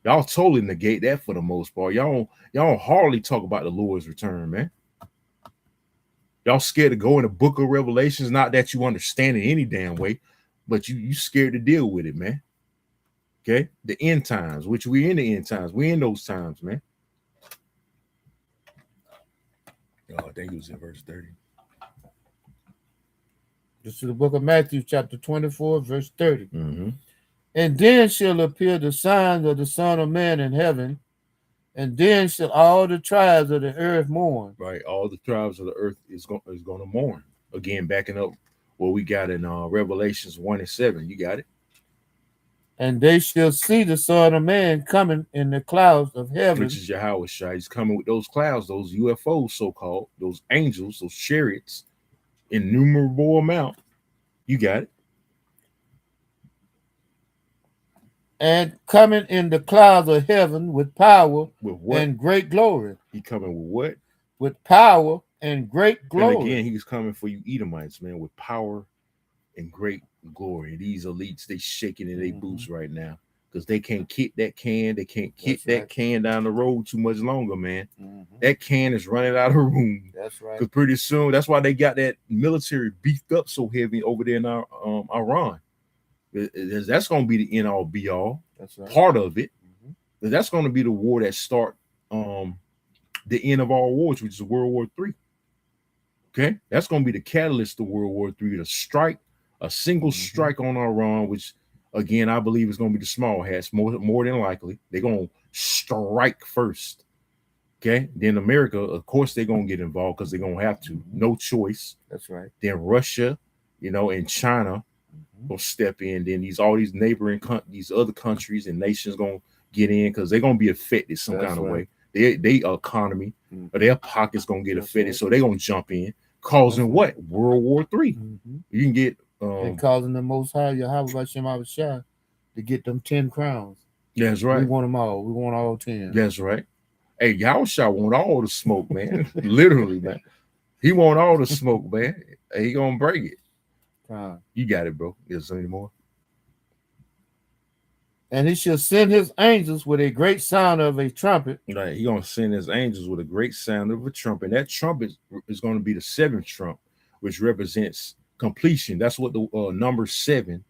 Y'all totally negate that for the most part. Y'all hardly talk about the Lord's return, man. Y'all scared to go in the book of Revelations, not that you understand it any damn way, but you scared to deal with it, man. Okay? The end times, which we're in the end times. We're in those times, man. Oh, I think it was in verse 30. This is the book of Matthew, chapter 24, verse 30. And then shall appear the signs of the Son of Man in heaven, and then shall all the tribes of the earth mourn. Right, all the tribes of the earth is going to mourn. Again, backing up what we got in Revelations 1 and 7. You got it? And they shall see the Son of Man coming in the clouds of heaven. Which is Yahawashi. He's coming with those clouds, those UFOs, so-called, those angels, those chariots, innumerable amount. You got it. And coming in the clouds of heaven with power with what? And great glory. He coming with what? With power and great glory. And again, he's coming for you Edomites, man, with power and great glory. These elites, they shaking in their boots right now because they can't kick that can. They can't kick that can down the road too much longer, man. That can is running out of room. That's right. Because pretty soon, that's why they got that military beefed up so heavy over there in Iran. That's going to be the end all be all. That's right. Part of it. That's going to be the war that start the end of all wars, which is World War III. Okay, that's going to be the catalyst to World War III, the strike A single strike on Iran, which again I believe is going to be the small hats more than likely. They're going to strike first. Okay, then America, of course, they're gonna get involved because they're gonna have to. No choice. That's right. Then Russia, and China gonna step in. Then all these neighboring these other countries and nations gonna get in because they're gonna be affected some kind of way. They economy or their pockets gonna get affected, so they're gonna jump in, causing what? World War III. You can get and causing the Most High Yahawashi to get them 10 crowns. That's right. We want them all. We want all 10. That's right. Hey, Yahawashi want all the smoke, man. Literally, man. He want all the smoke, man. He gonna break it. You got it, bro. Is there any more? And he shall send his angels with a great sound of a trumpet. Right. He gonna send his angels with a great sound of a trumpet. That trumpet is going to be the 7th trump, which represents completion. That's what the number 7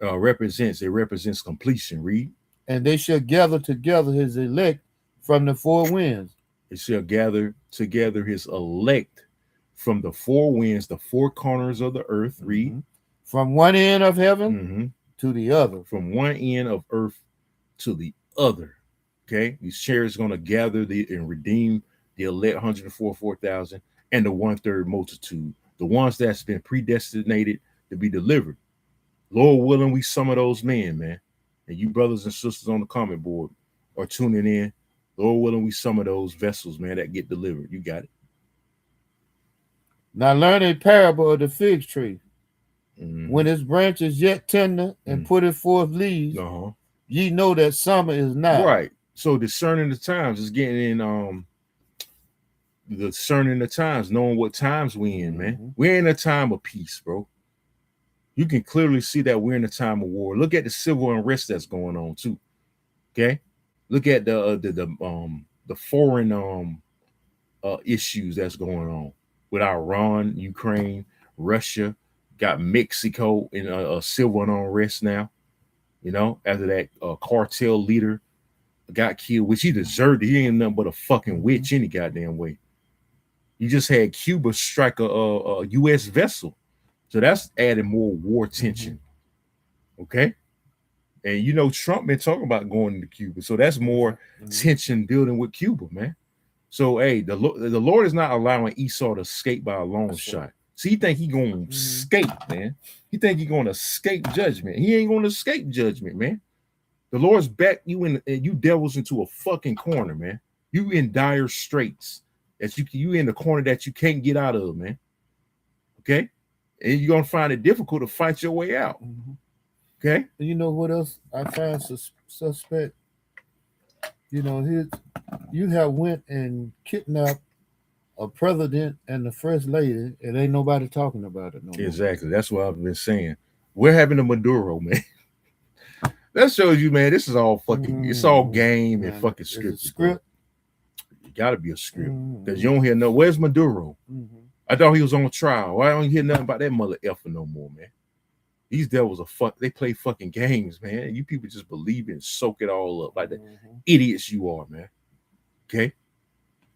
represents. It represents completion. Read. And they shall gather together his elect from the 4 winds. It shall gather together his elect from the 4 winds, the 4 corners of the earth. Read. From one end of heaven to the other. From one end of earth to the other. Okay. These chariots are going to gather and redeem the elect 144,000 and the 1/3 multitude. The ones that's been predestinated to be delivered. Lord willing, we some of those men, man. And you brothers and sisters on the comment board are tuning in. Lord willing, we some of those vessels, man, that get delivered. You got it. Now learn a parable of the fig tree. When its branch is yet tender and putteth forth leaves, ye know that summer is nigh. Right. So discerning the times is getting in discerning the times, knowing what times we in, man. We're in a time of peace, bro. You can clearly see that we're in a time of war. Look at the civil unrest that's going on too. Okay. Look at the foreign issues that's going on with Iran, Ukraine, Russia. Got Mexico in a civil unrest now. After that cartel leader got killed, which he deserved. He ain't nothing but a fucking witch any goddamn way. You just had Cuba strike a U.S. vessel, so that's adding more war tension. Okay. And Trump been talking about going into Cuba, so that's more tension building with Cuba, man. So hey, the Lord is not allowing Esau to escape by a long shot. So he think he gonna escape, man. He think he gonna escape judgment. He ain't gonna escape judgment, man. The Lord's back you you devils into a fucking corner, man. You in dire straits. That you in the corner that you can't get out of, man. Okay, and you're gonna find it difficult to fight your way out. Okay. You know what else I find suspect? You have went and kidnapped a president and the first lady, and ain't nobody talking about it no more. Exactly. That's what I've been saying. We're having a Maduro, man. That shows you, man, this is all fucking, it's all game and fucking script. Script? You gotta be a script. Because you don't hear where's Maduro? I thought he was on trial. Why don't you hear nothing about that mother effer no more, man? These devils are they play fucking games, man. You people just believe it and soak it all up like the idiots you are, man. Okay?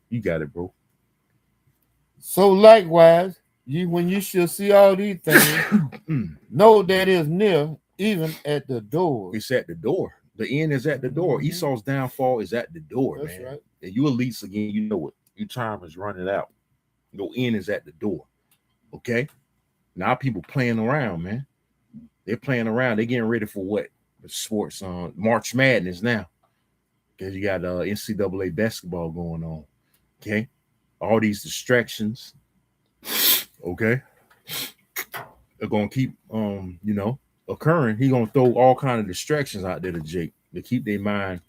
You got it, bro. So likewise, when you shall see all these things, know that is near, even at the door. It's at the door. The end is at the door. Esau's downfall is at the door, That's man. Right. And you elites again, you know it. Your time is running out. Your end is at the door. Okay? Now people playing around, man. They're playing around. They're getting ready for what? The sports on March Madness now. Because you got NCAA basketball going on. Okay? All these distractions, okay, are gonna keep occurring. He gonna throw all kind of distractions out there to Jake to keep their mind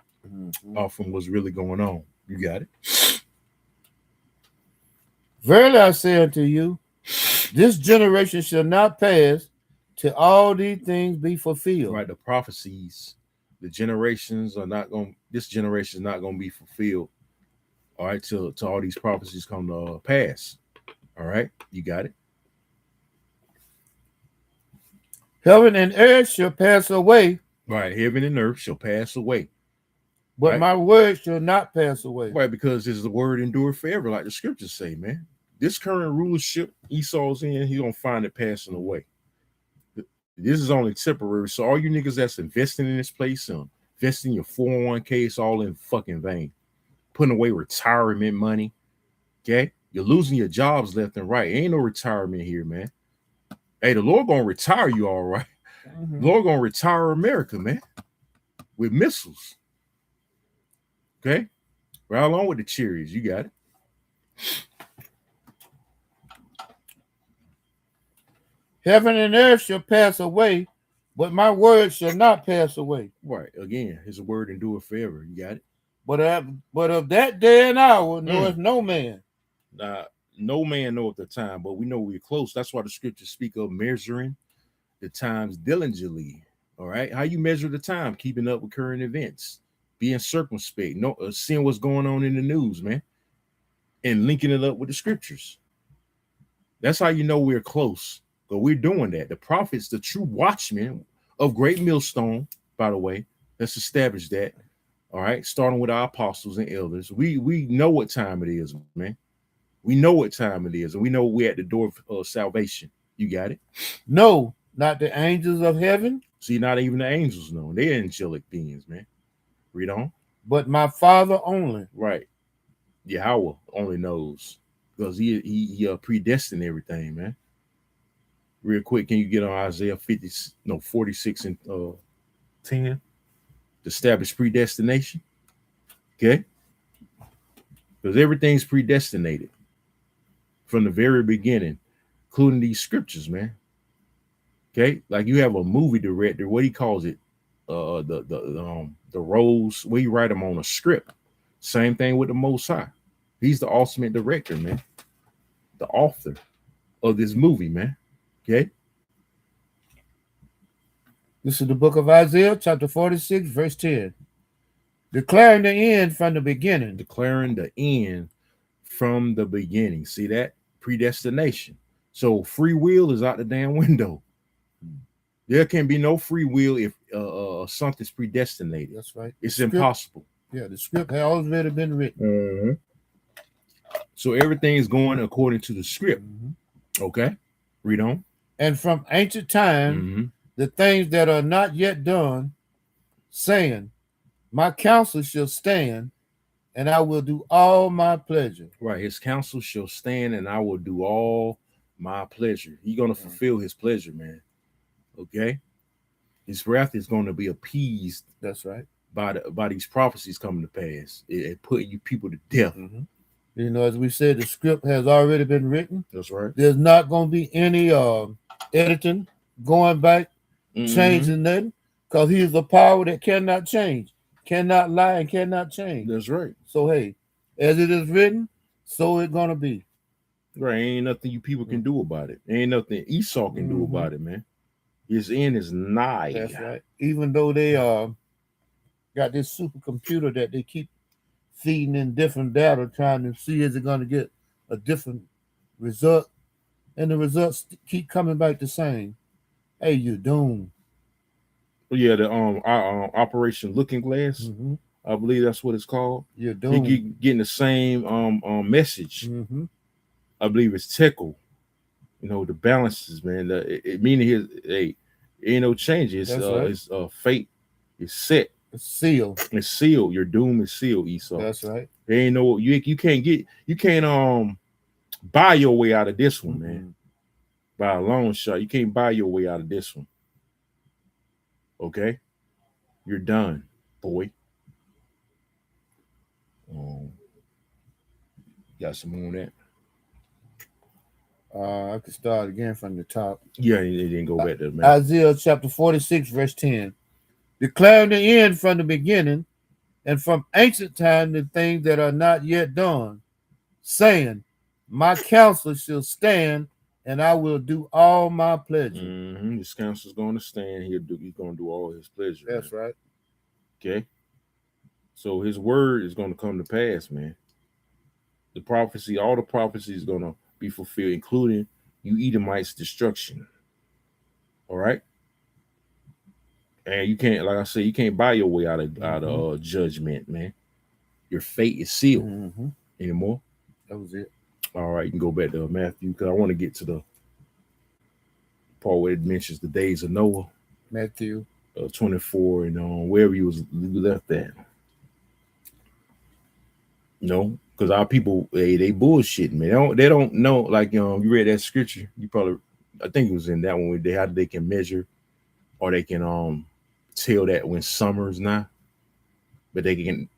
off from what's really going on. You got it. Verily I say unto you, this generation shall not pass till all these things be fulfilled. Right, the prophecies, the generations are not going. This generation is not going to be fulfilled. All right, till all these prophecies come to pass. All right, you got it. Heaven and earth shall pass away. Right, heaven and earth shall pass away. But my word shall not pass away. Right, because this is the word endure forever, like the scriptures say, man. This current rulership Esau's in, he's gonna find it passing away. This is only temporary. So all you niggas that's investing in this place, investing your 401k, it's all in fucking vain. Putting away retirement money. Okay? You're losing your jobs left and right. Ain't no retirement here, man. Hey, the Lord gonna retire you all right. The Lord gonna retire America, man. With missiles. Okay? Right along with the chariots. You got it. Heaven and earth shall pass away, but my word shall not pass away. Right. Again, his word endure forever. You got it. But of that day and hour knoweth no man. Now, no man know at the time, but we know we're close. That's why the scriptures speak of measuring the times diligently. All right. How you measure the time? Keeping up with current events, being circumspect, seeing what's going on in the news, man, and linking it up with the scriptures. That's how you know we're close. But we're doing that. The prophets, the true watchmen of Great Millstone, by the way, let's establish that. All right, starting with our apostles and elders. We know what time it is, man. We know what time it is, and we know we're at the door of salvation. You got it? No, not the angels of heaven. See, not even the angels know. They're angelic beings, man. Read on. But my Father only. Right. Yahweh only knows because he predestined everything, man. Real quick, can you get on Isaiah 46 and 10? Establish predestination. Okay? Because everything's predestinated from the very beginning, including these scriptures, man. Okay? Like you have a movie director, what he calls it, the roles, where you write them on a script. Same thing with the Most High. He's the ultimate director, man. The author of this movie, man. Okay? This is the book of Isaiah, chapter 46, verse 10. Declaring the end from the beginning. Declaring the end from the beginning. See that? Predestination. So free will is out the damn window. There can be no free will if something's predestinated. That's right. It's impossible. Yeah, the script has already been written. Mm-hmm. So everything is going according to the script. Mm-hmm. Okay? Read on. And from ancient time, the things that are not yet done, saying, my counsel shall stand, and I will do all my pleasure. Right. His counsel shall stand, and I will do all my pleasure. He's going to fulfill his pleasure, man. Okay? His wrath is going to be appeased. That's right. By these prophecies coming to pass. It put you people to death. Mm-hmm. You know, as we said, the script has already been written. That's right. There's not going to be any editing, going back, changing nothing, because he is a power that cannot change, cannot lie, and cannot change. That's right. So, hey, as it is written, so it's going to be. Right. Ain't nothing you people can do about it. Ain't nothing Esau can do about it, man. His end is nigh. That's right. Even though they got this supercomputer that they keep feeding in different data, trying to see is it going to get a different result, and the results keep coming back the same. Hey, you're doomed. Yeah, the Operation Looking Glass. I believe that's what it's called. You're doomed. He keep getting the same message. I believe it's tickle. You know, the balances, man. It meaning his ain't no change. It's it's fate. It's set. It's sealed. It's sealed. Your doom is sealed, Esau. That's right. There ain't no you can't buy your way out of this one, man. By a long shot. You can't buy your way out of this one. Okay? You're done, boy. Got some more on that? I could start again from the top. Yeah, it didn't go back there, man. Isaiah chapter 46, verse 10. Declaring the end from the beginning, and from ancient time the things that are not yet done, saying, my counsel shall stand, and I will do all my pleasure. His counsel is going to stand. He's going to do all his pleasure. That's right. Okay. So his word is going to come to pass, man. The prophecy, all the prophecy is going to be fulfilled, including you Edomites' destruction. All right. And you can't, like I said, you can't buy your way out of judgment, man. Your fate is sealed. Anymore? That was it. All right, you can go back to Matthew because I want to get to part where it mentions the days of Noah, Matthew. 24, and wherever you left at. Because our people, they bullshitting, man. They don't know. Like you read that scripture, you probably, I think it was in that one where how they can measure, or they can tell that when summer is not, but they can't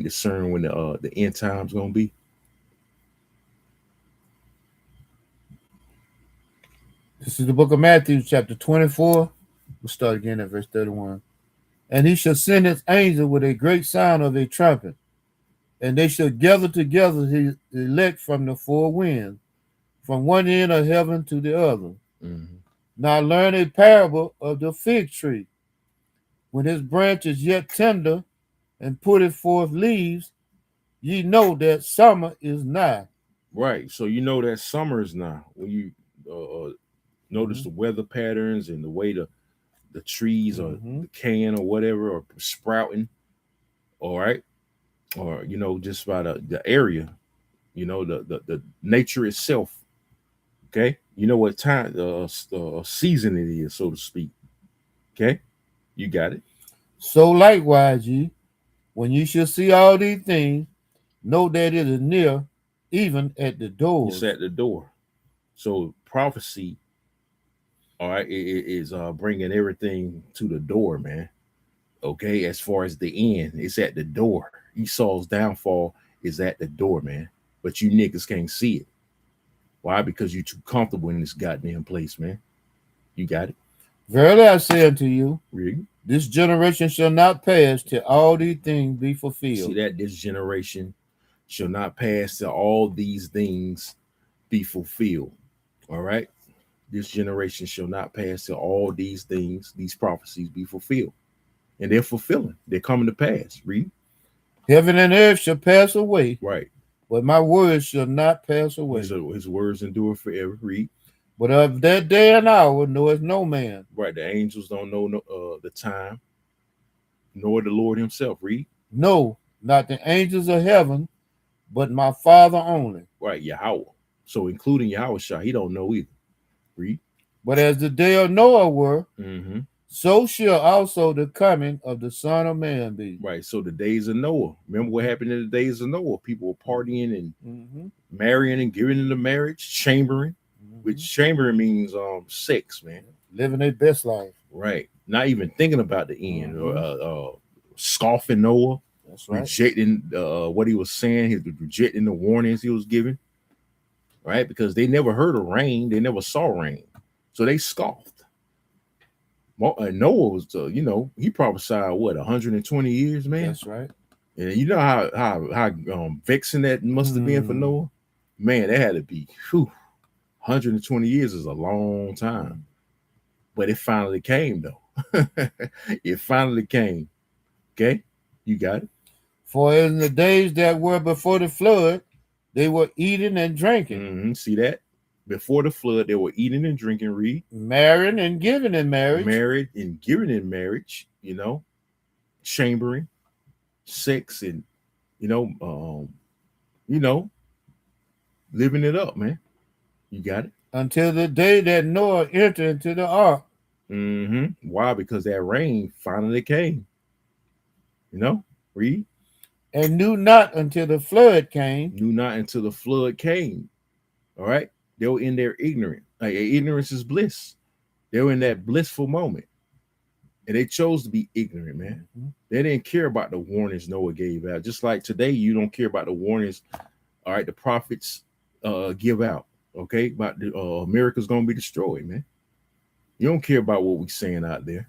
discern when the end time's gonna be. This is the book of Matthew, chapter 24. We'll start again at verse 31. And he shall send his angel with a great sound of a trumpet, and they shall gather together his elect from the four winds, from one end of heaven to the other. Mm-hmm. Now learn a parable of the fig tree. When his branch is yet tender and putteth forth leaves, ye know that summer is nigh. Right. So you know that summer is now when you notice the weather patterns and the way the trees are decaying or whatever or sprouting. All right. Or just by the area, the nature itself. Okay, you know what time season it is, so to speak. Okay, you got it. So likewise, ye, when ye shall see all these things, know that it is near, even at the It's doors. at the door. So prophecy, all right, it is bringing everything to the door, man. Okay, as far as the end, it's at the door. Esau's downfall is at the door, man. But you niggas can't see it. Why? Because you're too comfortable in this goddamn place, man. You got it. Verily I say unto you, Really? this generation shall not pass till all these things be fulfilled. See that this generation shall not pass till all these things be fulfilled. All right. This generation shall not pass till all these things, these prophecies be fulfilled. And they're fulfilling. They're coming to pass. Read. Heaven and earth shall pass away, Right. but my words shall not pass away. His words endure forever. Read. But of that day and hour knoweth no man. Right. The angels don't know the time, nor the Lord himself. Read. No, not the angels of heaven, but my Father only. Right. Yahweh. So including Yahawashi, he don't know either. Read. But as the day of Noah were, Mm-hmm. so shall also the coming of the Son of Man be. Right. So the days of Noah. Remember what happened in the days of Noah? People were partying and marrying and giving into marriage, chambering, which chambering means sex, man. Living their best life. Right. Not even thinking about the end. Scoffing Noah. That's right. Rejecting what he was saying. He was rejecting the warnings he was giving. Right. Because they never heard of rain. They never saw rain. So they scoffed. Noah was, he prophesied 120 years, man. That's right. And you know how vexing that must have been for Noah, man. That had to be 120 years is a long time, but it finally came though. It finally came. Okay, you got it. For in the days that were before the flood, they were eating and drinking. See that? Before the flood, they were eating and drinking, read. Marrying and giving in marriage. Married and giving in marriage, chambering, sex, and, living it up, man. You got it. Until the day that Noah entered into the ark. Why? Because that rain finally came. Read. And knew not until the flood came. Knew not until the flood came. All right. They were in their ignorance. Like ignorance is bliss. They were in that blissful moment. And they chose to be ignorant, man. They didn't care about the warnings Noah gave out. Just like today, you don't care about the warnings, all right, the prophets give out, okay? About America's going to be destroyed, man. You don't care about what we're saying out there.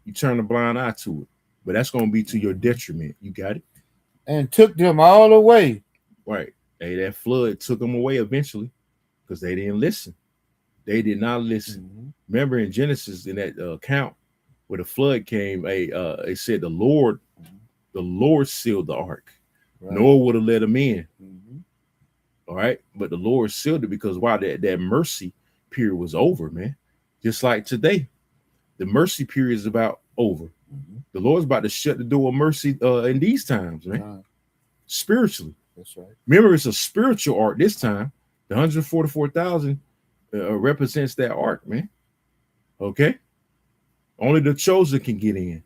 You turn a blind eye to it. But that's going to be to your detriment. You got it? And took them all away. Right. Hey, that flood took them away eventually. Because they didn't listen. They did not listen. Remember in Genesis, in that account where the flood came, it said the Lord sealed the ark. Right. Noah would have let them in. All right. But the Lord sealed it because that mercy period was over, man. Just like today, the mercy period is about over. The Lord's about to shut the door of mercy in these times, man. Spiritually. That's right. Remember, it's a spiritual ark this time. The 144,000 represents that ark, man. Okay, only the chosen can get in.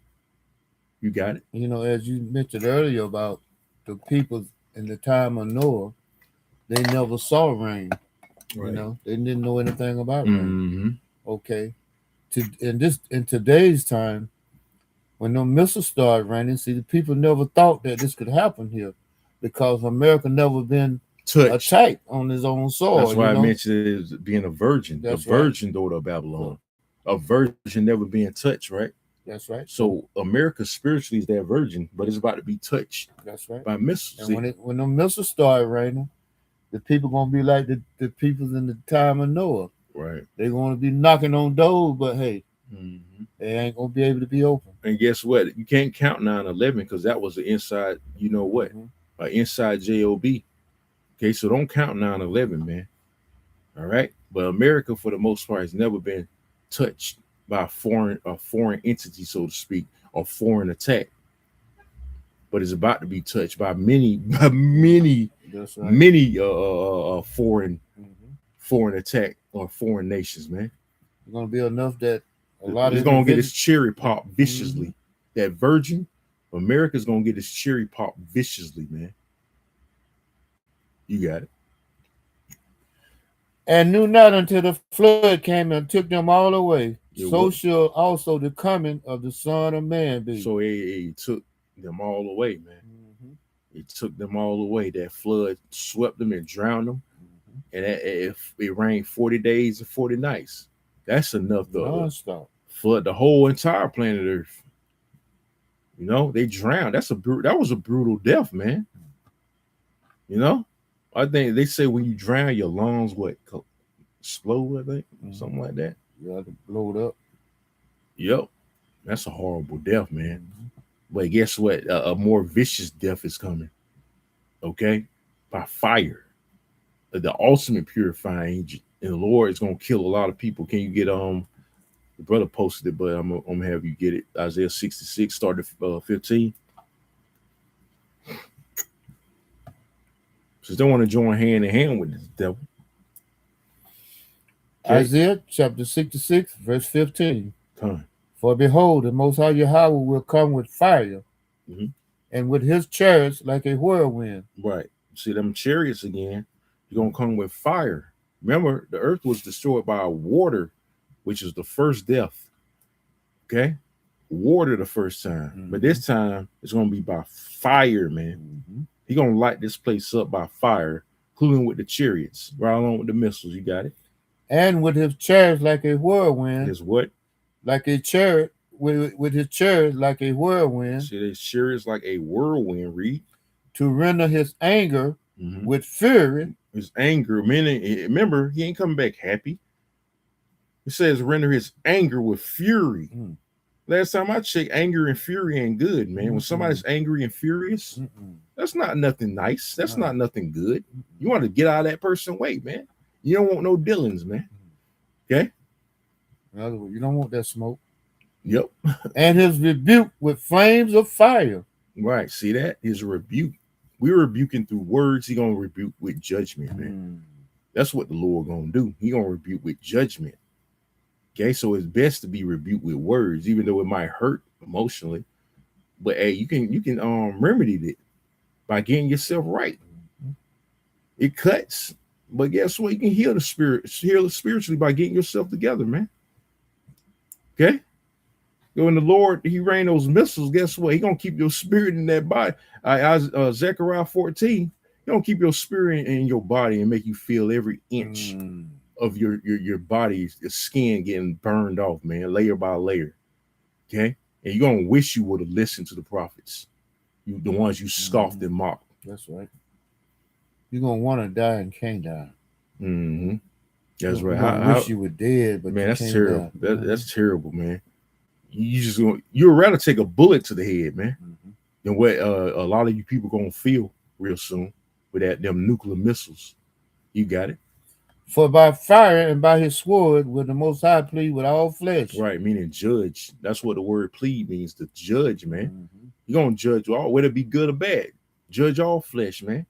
You got it. As you mentioned earlier about the people in the time of Noah, they never saw rain. Right. They didn't know anything about rain. Mm-hmm. Okay. In today's time, when the missiles started raining, see, the people never thought that this could happen here, because America never been Touched. attacked on his own That's soil. why I mentioned it as being a virgin, the That's right. virgin daughter of Babylon, a virgin never being touched, right? That's right. So America spiritually is that virgin, but it's about to be touched That's right. by missiles. And when the missiles started raining, the people gonna be like the people in the time of Noah. Right. They're gonna be knocking on doors, but hey, they ain't gonna be able to be open. And guess what? You can't count 9/11 because that was an inside. You know what? An inside job. Okay, so don't count 9/11, man. All right, but America, for the most part, has never been touched by a foreign entity, so to speak, or foreign attack. But it's about to be touched by many, by many, That's right. many foreign Mhm. foreign attack or foreign nations, man. It's gonna be enough that a lot It's of gonna get its individuals. cherry pop viciously. That virgin, America's gonna get its cherry pop viciously, man. You got it. And knew not until the flood came and took them all away. It So was. shall also the coming of the Son of Man be. So it took them all away, man. Mhm. It took them all away. That flood swept them and drowned them. Mhm. And if it rained 40 days and 40 nights, that's enough to Non-stop. flood the whole entire planet Earth. They drowned. That was a brutal death, man. You know, I think they say when you drown, your lungs explode. I think something like that. You have to blow it up. Yep, that's a horrible death, man. Mhm. But guess what? A more vicious death is coming. Okay, by fire, the ultimate purifying agent, and the Lord is gonna kill a lot of people. Can you get The brother posted it, but I'm gonna have you get it. Isaiah 66, started 15. So they want to join hand in hand with the devil. Okay? Isaiah chapter 66, verse 15. Come. For behold, the Most High Yahweh will come with fire, Mhm. and with his chariots like a whirlwind. Right. See them chariots again. You're gonna come with fire. Remember, the earth was destroyed by water, which is the first death. Okay, water the first time, but this time it's gonna be by fire, man. He's gonna light this place up by fire, including with the chariots, right along with the missiles. You got it. And with his chariots like a whirlwind. His what? Like a chariot, with his chariots like a whirlwind. See, his chariots like a whirlwind. Read. To render his anger with fury. His anger, meaning, remember, he ain't coming back happy. It says render his anger with fury. Last time I checked, anger and fury ain't good, man. When somebody's angry and furious, that's not nothing nice. That's not nothing good. You want to get out of that person's way, man. You don't want no dealings, man. Okay? In other words, you don't want that smoke. Yep. And his rebuke with flames of fire. Right. See that? His rebuke. We're rebuking through words. He gonna rebuke with judgment, man. That's what the Lord gonna do. He gonna rebuke with judgment. Okay, so it's best to be rebuked with words, even though it might hurt emotionally. But hey, you can remedy it by getting yourself right. It cuts, but guess what? You can heal spiritually by getting yourself together, man. Okay. When the Lord, he rained those missiles, guess what? He gonna keep your spirit in that body. Zechariah 14, he gonna keep your spirit in your body and make you feel every inch of your body, your skin getting burned off, man, layer by layer. Okay, and you're gonna wish you would have listened to the prophets, the ones you scoffed and mocked. That's right. You're gonna want to die and can't die. That's right. I wish you were dead, but man, you that's can't terrible. die. That's terrible, man. You'd rather take a bullet to the head, man, than what a lot of you people gonna feel real soon with them nuclear missiles. You got it. For by fire and by his sword will the Most High plead with all flesh. Right, meaning judge. That's what the word plead means, to judge, man. You're going to judge all, whether it be good or bad. Judge all flesh, man.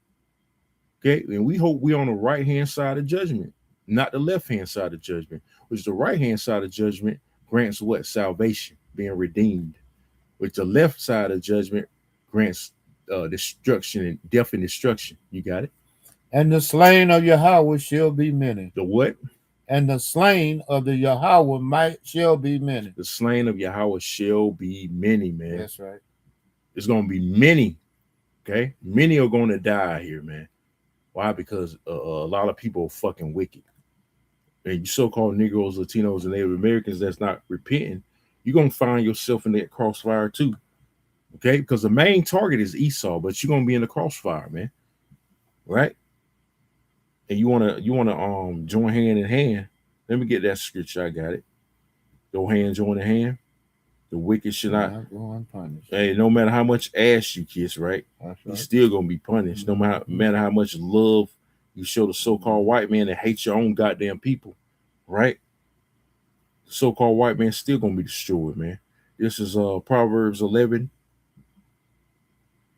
Okay, and we hope we're on the right-hand side of judgment. not the left hand side of judgment, which the right hand side of judgment grants what? Salvation, being redeemed, which the left side of judgment grants destruction and death and destruction. You got it? And the slain of Yahweh shall be many. The what? And the slain of the Yahweh might shall be many. The slain of Yahweh shall be many, man. That's right. It's going to be many. Okay? Many are going to die here, man. Why? Because a lot of people are fucking wicked. And you so-called Negroes, Latinos, and Native Americans that's not repenting, you're going to find yourself in that crossfire too. Okay? Because the main target is Esau, but you're going to be in the crossfire, man. Right? And you want to join hand in hand. Let me get that scripture. I got it. Go hand join in hand. The wicked should not go unpunished. Hey, no matter how much ass you kiss, right? You're still gonna be punished. No matter how much love you show the so-called white man that hates your own goddamn people, right? The so-called white man still gonna be destroyed, man. This is Proverbs 11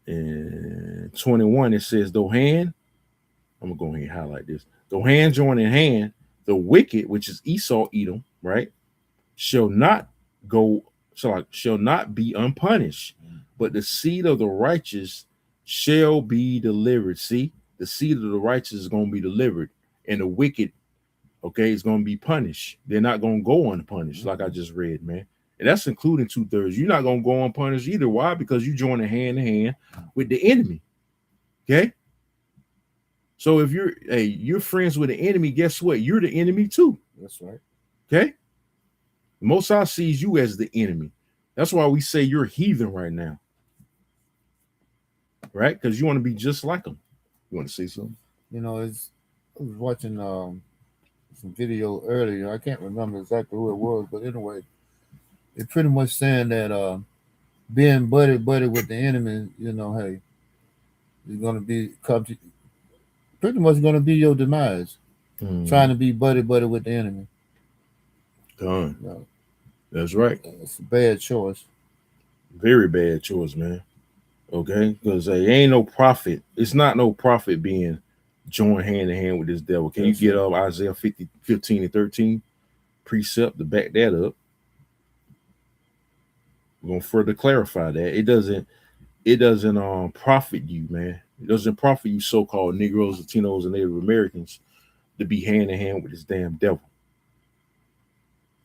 and 21. It says, though hand, I'm gonna go ahead and highlight this. Though hand join in hand, the wicked, which is Esau, Edom, right, shall not be unpunished, but the seed of the righteous shall be delivered. See, the seed of the righteous is going to be delivered, and the wicked, okay, is going to be punished. They're not going to go unpunished, like I just read, man. And that's including 2/3. You're not going to go unpunished either. Why? Because you join hand in hand with the enemy. Okay. So if you're friends with the enemy, guess what? You're the enemy too. That's right. Okay. The Most High sees you as the enemy. That's why we say you're a heathen right now. Right? Because you want to be just like them. You want to say something? I was watching some video earlier. I can't remember exactly who it was, but anyway, it pretty much saying that being buddy with the enemy, hey, you're gonna pretty much gonna be your demise. Trying to be buddy with the enemy. Done. That's right. It's a bad choice. Very bad choice, man. Okay? Because ain't no profit. It's not no profit being joined hand in hand with this devil. Can you get up Isaiah 15 and 13 precept to back that up? We're gonna further clarify that. It doesn't profit you, man. It doesn't profit you so-called Negroes, Latinos, and Native Americans to be hand in hand with this damn devil.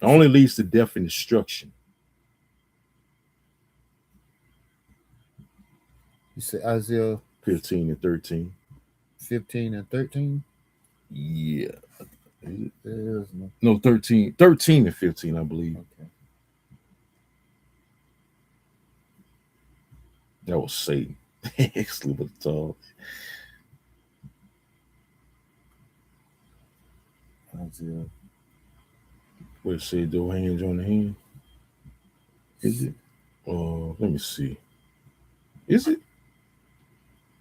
It only leads to death and destruction. You said Isaiah 15 and 13. 15 and 13? Yeah. No, 13 and 15, I believe. Okay. That was Satan. Slip of the tongue. Isaiah. What it say? Do hands on the hand? Is it? Let me see. Is it?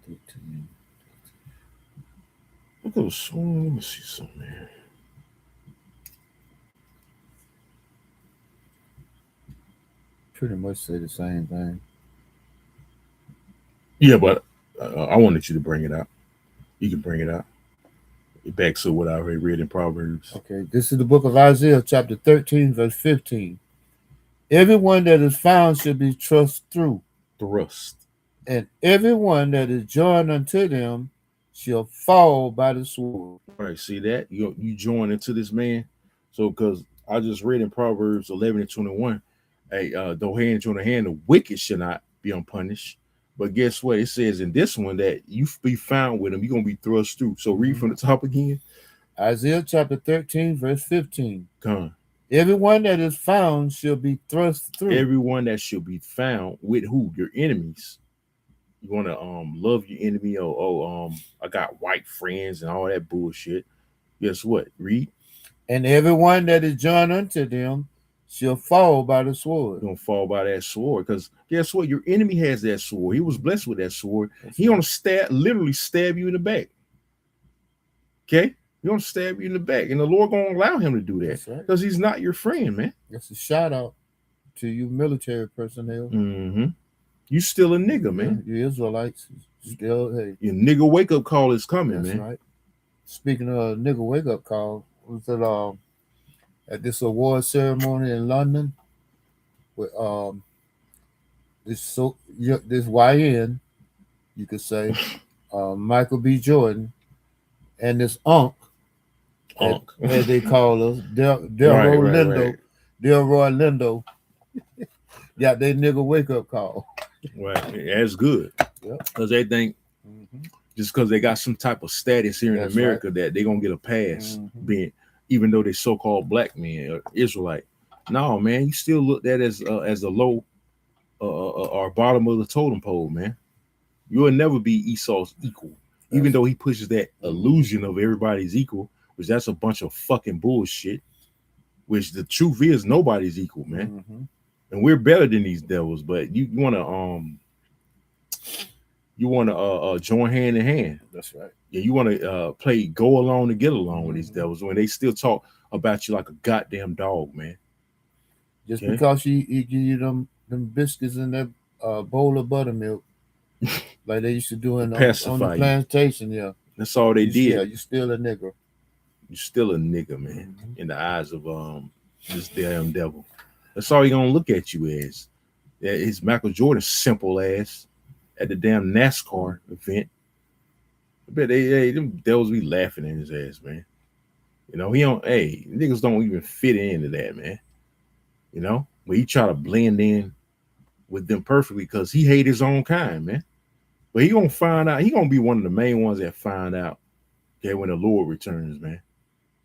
13. Look at the song. Let me see something here. Pretty much say the same thing. Yeah, but I wanted you to bring it out. You can bring it out. It backs up what I already read in Proverbs. Okay, this is the book of Isaiah, chapter 13, verse 15. Everyone that is found should be thrust through. And everyone that is joined unto them shall fall by the sword. All right, see that? You join into this man. So, because I just read in Proverbs 11 and 21, though hand join a hand, the wicked shall not be unpunished. But guess what? It says in this one that you be found with him, you're going to be thrust through. So read from the top again. Isaiah chapter 13, verse 15. Come on. Everyone that is found shall be thrust through. Everyone that shall be found with who? Your enemies. You want to love your enemy. I got white friends and all that bullshit. Guess what? Read. And everyone that is joined unto them shall fall by the sword. You're gonna fall by that sword, because guess what? Your enemy has that sword. He was blessed with that sword. He gonna literally stab you in the back. Okay, he gonna stab you in the back, and the Lord gonna allow him to do that because he's not your friend, man. That's a shout out to you, military personnel. Mm-hmm. You still a nigga, man. You Israelites still, hey. Your nigga wake up call is coming, man. That's right. Speaking of nigga wake up call, was it at this award ceremony in London with this YN, you could say, Michael B. Jordan, and this Unk. as they call us, Right, Delroy right, right. Lindo, Delroy Lindo, got their nigga wake up call. Right. That's good. Yep. Because they think just because they got some type of status here in That's right. America that they're gonna get a pass, Mhm. being even though they so-called black men or Israelite. No, man, you still looked at as a low or bottom of the totem pole, man. You will never be Esau's equal, even though he pushes that illusion of everybody's equal, which that's a bunch of fucking bullshit. Which the truth is, nobody's equal, man, and we're better than these devils. But you want to join hand in hand. That's right. Yeah, you want to play go along to get along with these devils when they still talk about you like a goddamn dog, man. Just because he give you them biscuits and that bowl of buttermilk, like they used to do on the plantation, yeah. That's all they did. Yeah, you still a nigger. You still a nigger, man, in the eyes of this damn devil. That's all he gonna look at you as. His Michael Jordan simple ass at the damn NASCAR event. I bet them devils be laughing at his ass, man. You know, he don't niggas don't even fit into that, man. You know, but he try to blend in with them perfectly because he hate his own kind, man. But he gonna find out. He gonna be one of the main ones that find out. Okay, when the Lord returns, man,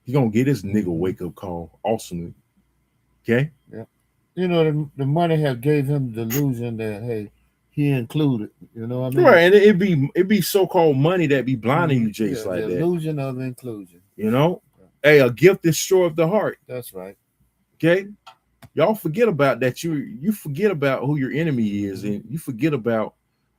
he gonna get his nigga wake up call awesomely. Okay. Yeah. You know, the money have gave him the delusion that hey, he included. You know what I mean? Right, and it be so called money that be blinding you, Jace, like the that. Illusion of inclusion. You know, hey, a gift destroyeth the heart. That's right. Okay, y'all forget about that. You forget about who your enemy is, and you forget about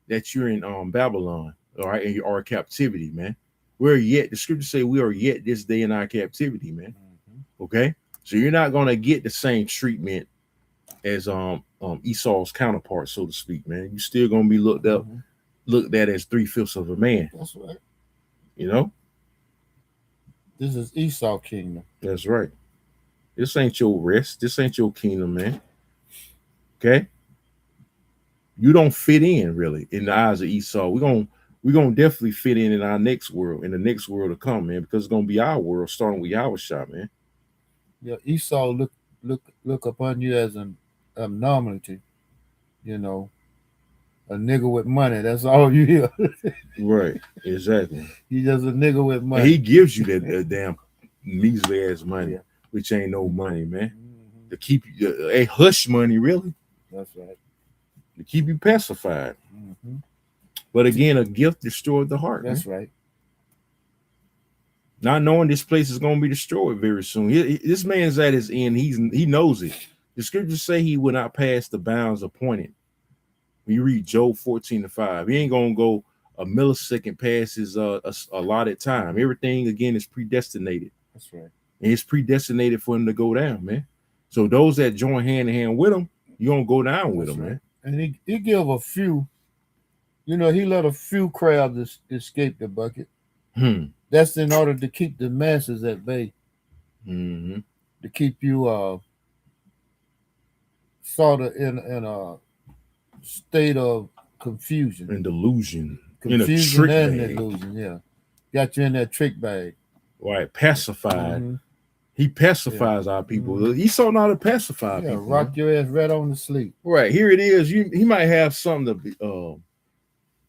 that you're in Babylon, all right, and you are captivity, man. We're yet the scriptures say we are yet this day in our captivity, man. Okay, so you're not gonna get the same treatment as Esau's counterpart, so to speak, man. You still gonna be looked at as 3/5 of a man. That's right. You know, this is Esau kingdom. That's right. This ain't your rest. This ain't your kingdom, man. Okay, you don't fit in really in the eyes of Esau. We're gonna definitely fit in our next world, in the next world to come, man, because it's gonna be our world, starting with Yahawashi, man. Yeah, Esau look upon you as an abnormality. You know, a nigga with money. That's all you hear. Right, exactly. He just a nigga with money. And he gives you that damn measly ass money, which ain't no money, man. To keep you, a hush money, really. That's right. To keep you pacified. But again, a gift destroyed the heart. That's man. right. Not knowing this place is going to be destroyed very soon. This man's at his end. He knows it. The scriptures say he will not pass the bounds appointed. When you read Job 14:5, he ain't going to go a millisecond past his allotted time. Everything, again, is predestinated. That's right. And it's predestinated for him to go down, man. So those that join hand in hand with him, you're going to go down with him, right. man. And he give a few, you know, he let a few crowds escape the bucket. That's in order to keep the masses at bay. To keep you sort of in a state of confusion. And delusion. Confusion and delusion, yeah. Got you in that trick bag. Right, pacified. He pacifies our people. Esau know how to pacify people. Rock your ass right on to sleep. Right, here it is. He might have something to be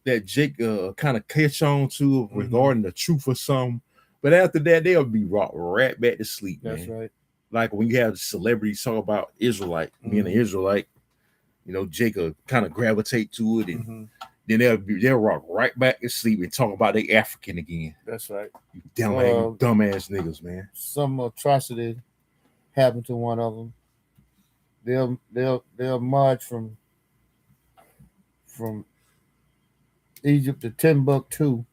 that Jake kind of catch on to regarding the truth or something. But after that, they'll be rocked right back to sleep, man. That's right. Like when you have celebrities talk about Israelite, being an Israelite, you know, Jake will kind of gravitate to it, and then they'll rock right back to sleep and talk about they African again. That's right. You dumbass niggas, man. Some atrocity happened to one of them. They'll march from Egypt to Timbuktu,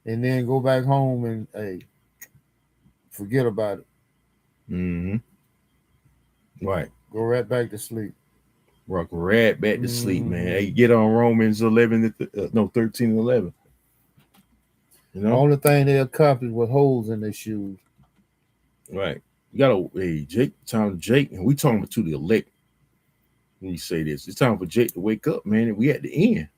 and then go back home and forget about it. Right. Go right back to sleep. Rock right back to sleep, man. Hey, get on Romans 13 and 11. You know, the only thing they accomplished was holes in their shoes. Right. You gotta, hey, Jake, time to Jake, and we talking to the elect. Let me say this. It's time for Jake to wake up, man. And we at the end.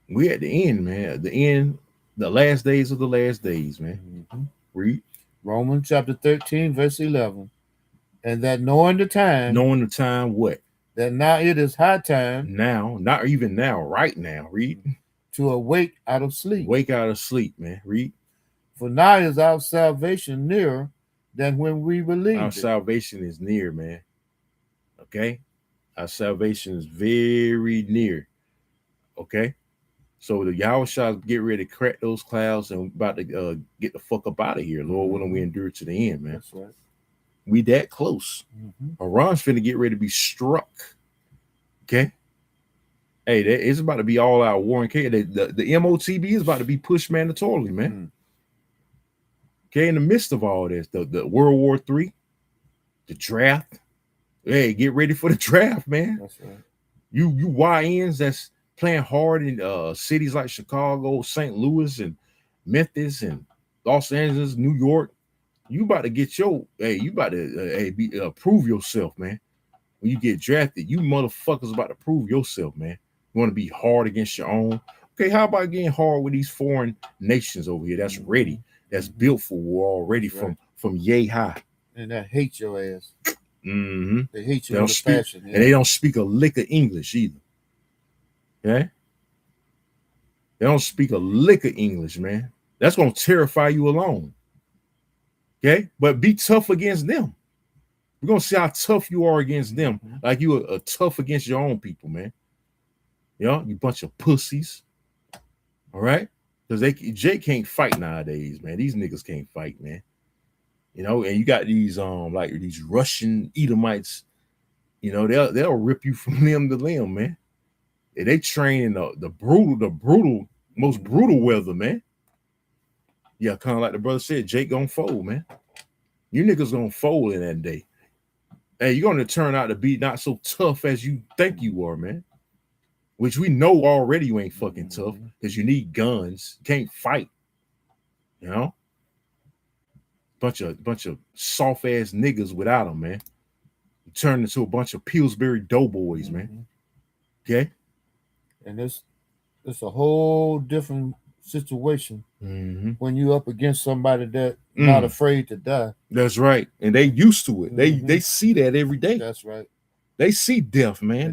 We at the end, man. At the end, the last days of the last days, man. Mm-hmm. Read. Romans chapter 13, verse 11. And that knowing the time, Knowing the time, what? that now it is high time Now, not even now, right now. Read. to awake out of sleep. Wake out of sleep, man. Read. For now is our salvation nearer than when we Our believed it. salvation is near, man. Okay? Our salvation is very near. Okay? So the Yahawashi get ready to crack those clouds and about to get the fuck up out of here. Lord willing, we endure to the end, man. That's right. We that close. Iran's finna get ready to be struck. Okay? Hey, it's about to be all out war and chaos. The MOTB is about to be pushed mandatorily, man. Okay, in the midst of all this, the World War III, the draft. Hey, get ready for the draft, man. That's right. You YNs that's playing hard in cities like Chicago, St. Louis, and Memphis, and Los Angeles, New York. You about to get you about to prove yourself, man. When you get drafted, you motherfuckers about to prove yourself, man. You want to be hard against your own. Okay, how about getting hard with these foreign nations over here that's ready, that's built for war already from yay high. And that hate your ass. Mm-hmm. They hate you with a passion. And they don't speak a lick of English either. Okay? They don't speak a lick of English, man. That's going to terrify you alone. Okay? But be tough against them. We're going to see how tough you are against them. Like you are tough against your own people, man. You know, you bunch of pussies. All right? Because Jake can't fight nowadays, man. These niggas can't fight, man. You know, and you got these like these Russian Edomites, you know, they'll rip you from limb to limb, man. And they train in the brutal, most brutal weather, man. Yeah, kind of like the brother said, Jake gonna fold, man. You niggas gonna fold in that day. Hey, you're gonna turn out to be not so tough as you think you are, man. Which we know already you ain't fucking tough because you need guns. You can't fight. You know? Bunch of soft ass niggas without them, man. You turn into a bunch of Pillsbury doughboys, man. Okay? And it's a whole different situation when you up against somebody that not afraid to die. That's right. And they used to it. They see that every day. That's right. They see death, man.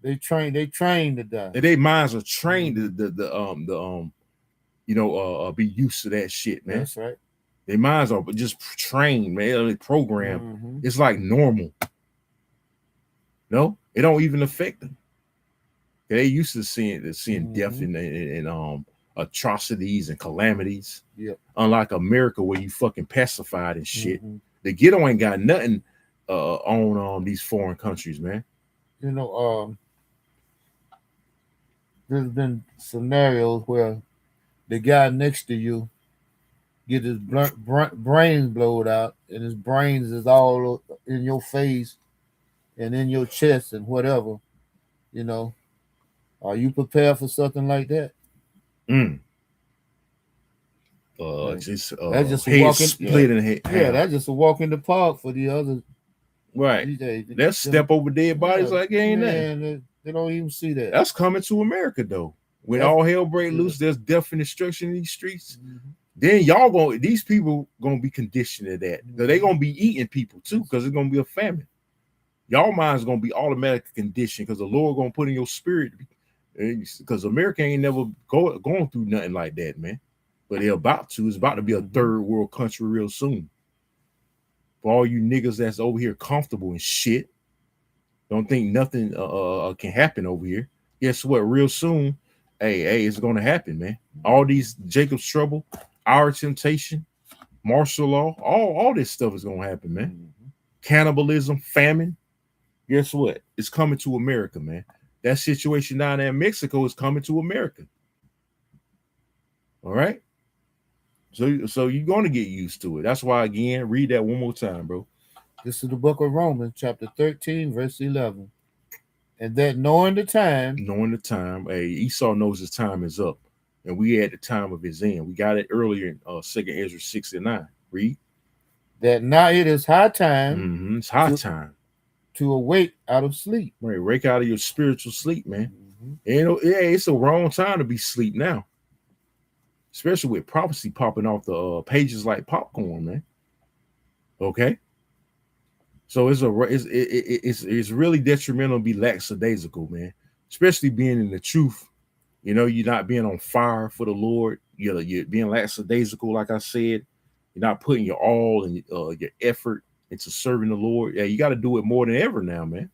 They train to die. And their minds are trained to be used to that shit, man. That's right. Their minds are just trained, man. They programmed. It's like normal. No, it don't even affect them. They used to seeing death and atrocities and calamities. Yeah. Unlike America, where you fucking pacified and shit. The ghetto ain't got nothing on these foreign countries, man. You know, there's been scenarios where the guy next to you get his brains blowed out, and his brains is all in your face and in your chest and whatever. You know, are you prepared for something like that? Just that's just head a walk split in head. Yeah, that's just a walk in the park for the others. Right. They'll step over dead bodies like it ain't nothing. They don't even see that. That's coming to America though. When all hell break loose, there's death and destruction in these streets. Then these people gonna be conditioned to that. They're gonna be eating people too, because it's gonna be a famine. Y'all mind's gonna be automatically conditioned because the Lord gonna put in your spirit. Because America ain't never going through nothing like that, man. But they're about to. It's about to be a third world country real soon. For all you niggas that's over here comfortable and shit, don't think nothing can happen over here. Guess what? Real soon, hey, it's gonna happen, man. All these Jacob's trouble, our temptation, martial law, all this stuff is gonna happen, man. Cannibalism, famine. Guess what? It's coming to America, man. That situation down there in Mexico is coming to America. All right. So you're going to get used to it. That's why, again, read that one more time, bro. This is the book of Romans, chapter 13, verse 11. And that knowing the time. Hey, Esau knows his time is up. and we at the time of his end. We got it earlier in Second Ezra 6 and 9. Read. That now it is high time It's high to, time. to awake out of sleep. Right, wake out of your spiritual sleep, man. Mm-hmm. Yeah, it's a wrong time to be asleep now, especially with prophecy popping off the pages like popcorn, man. Okay, so it's really detrimental to be lackadaisical, man. Especially being in the truth. You're not being on fire for the Lord. You're being lackadaisical, like I said. You're not putting your all and your effort into serving the Lord. Yeah, you got to do it more than ever now, man.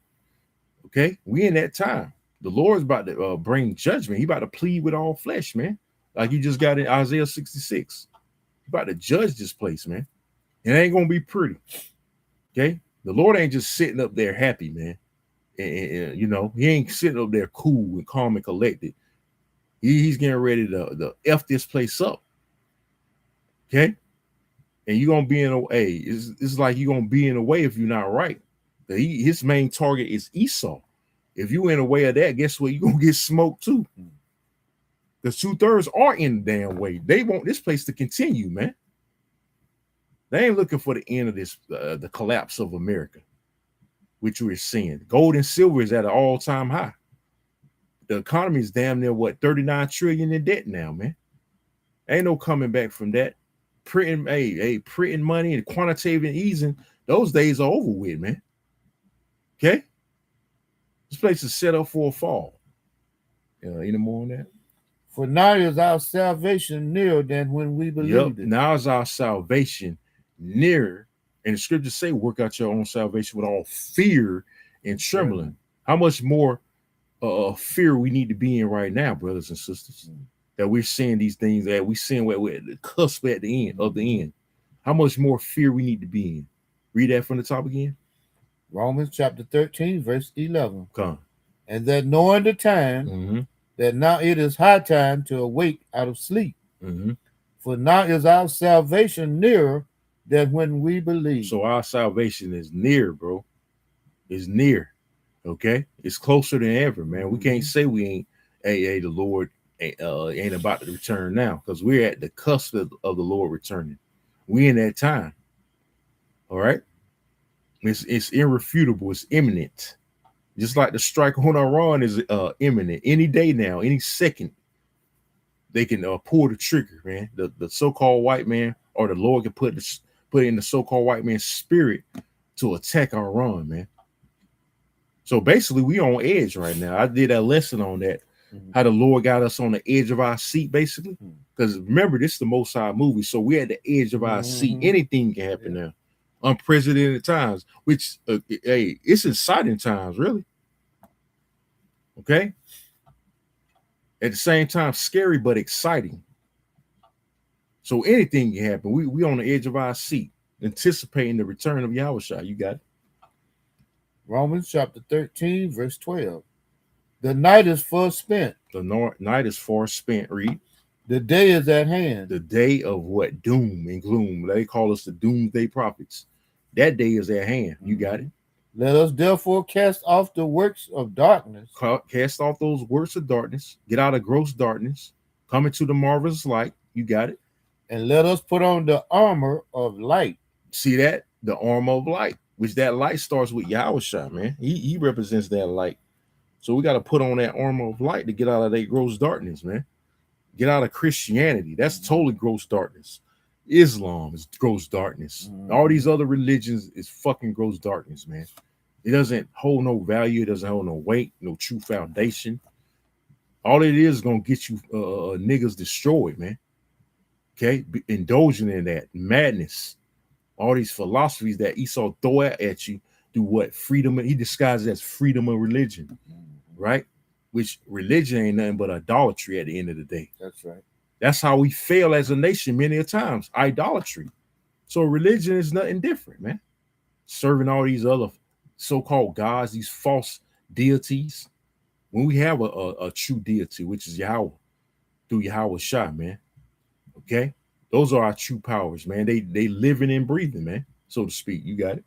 Okay, we in that time. The Lord's about to bring judgment. He about to plead with all flesh, man. Like you just got in Isaiah 66. He about to judge this place, man. It ain't gonna be pretty. Okay, the Lord ain't just sitting up there happy, man. And he ain't sitting up there cool and calm and collected. He's getting ready to f this place up. Okay, and you're gonna be in a way. It's like you're gonna be in a way if you're not right. His main target is Esau. If you in a way of that, guess what? You're gonna get smoked too. Because 2/3 are in the damn way. They want this place to continue, man. They ain't looking for the end of this, the collapse of America, which we're seeing. Gold and silver is at an all-time high. The economy is damn near 39 trillion in debt now, man. Ain't no coming back from that. Printing money and quantitative easing, those days are over with, man. Okay? This place is set up for a fall. Any more on that? For now is our salvation nearer than when we believed it. Now is our salvation nearer. And the scriptures say, work out your own salvation with all fear and trembling. How much more fear we need to be in right now, brothers and sisters, that we're seeing these things, that we're seeing we're at the cusp at the end of the end. How much more fear we need to be in. Read that from the top again. Romans chapter 13, verse 11. Come. And that knowing the time, that now it is high time to awake out of sleep. For now is our salvation nearer than when we believe. So our salvation is near, bro. It's near. Okay? It's closer than ever, man. We can't say we ain't, the Lord ain't about to return now, because we're at the cusp of the Lord returning. We in that time. All right? It's irrefutable. It's imminent. Just like the strike on Iran is imminent. Any day now, any second, they can pull the trigger, man. The so-called white man, or the Lord can put in the so-called white man's spirit to attack Iran, man. So basically, we on edge right now. I did a lesson on that, how the Lord got us on the edge of our seat, basically. Because remember, this is the Most High movie, so we're at the edge of our seat. Anything can happen now. Unprecedented times, which, it's exciting times, really. Okay? At the same time, scary but exciting. So anything can happen. We on the edge of our seat, anticipating the return of Yahawashi. You got it. Romans chapter 13, verse 12. The night is far spent. The night is far spent. Read. The day is at hand. The day of what? Doom and gloom. They call us the doomsday prophets. That day is at hand. You got it. Let us therefore cast off the works of darkness. Cast off those works of darkness. Get out of gross darkness. Come into the marvelous light. You got it. And let us put on the armor of light. See that? The armor of light. Which that light starts with Yahawashi, man. He represents that light. So we got to put on that armor of light to get out of that gross darkness, man. Get out of Christianity. That's totally gross darkness. Islam is gross darkness. All these other religions is fucking gross darkness, man. It doesn't hold no value. It doesn't hold no weight, no true foundation. All it is going to get you niggas destroyed, man. Okay? Indulging in that madness. All these philosophies that Esau throw at you do what? Freedom. He disguises as freedom of religion, right? Which religion ain't nothing but idolatry at the end of the day. That's right. That's how we fail as a nation many a times. Idolatry. So religion is nothing different, man. Serving all these other so-called gods, these false deities. When we have a true deity, which is Yahweh, through Yahawashi, man. Okay? Those are our true powers, man. They living and breathing, man, so to speak. You got it.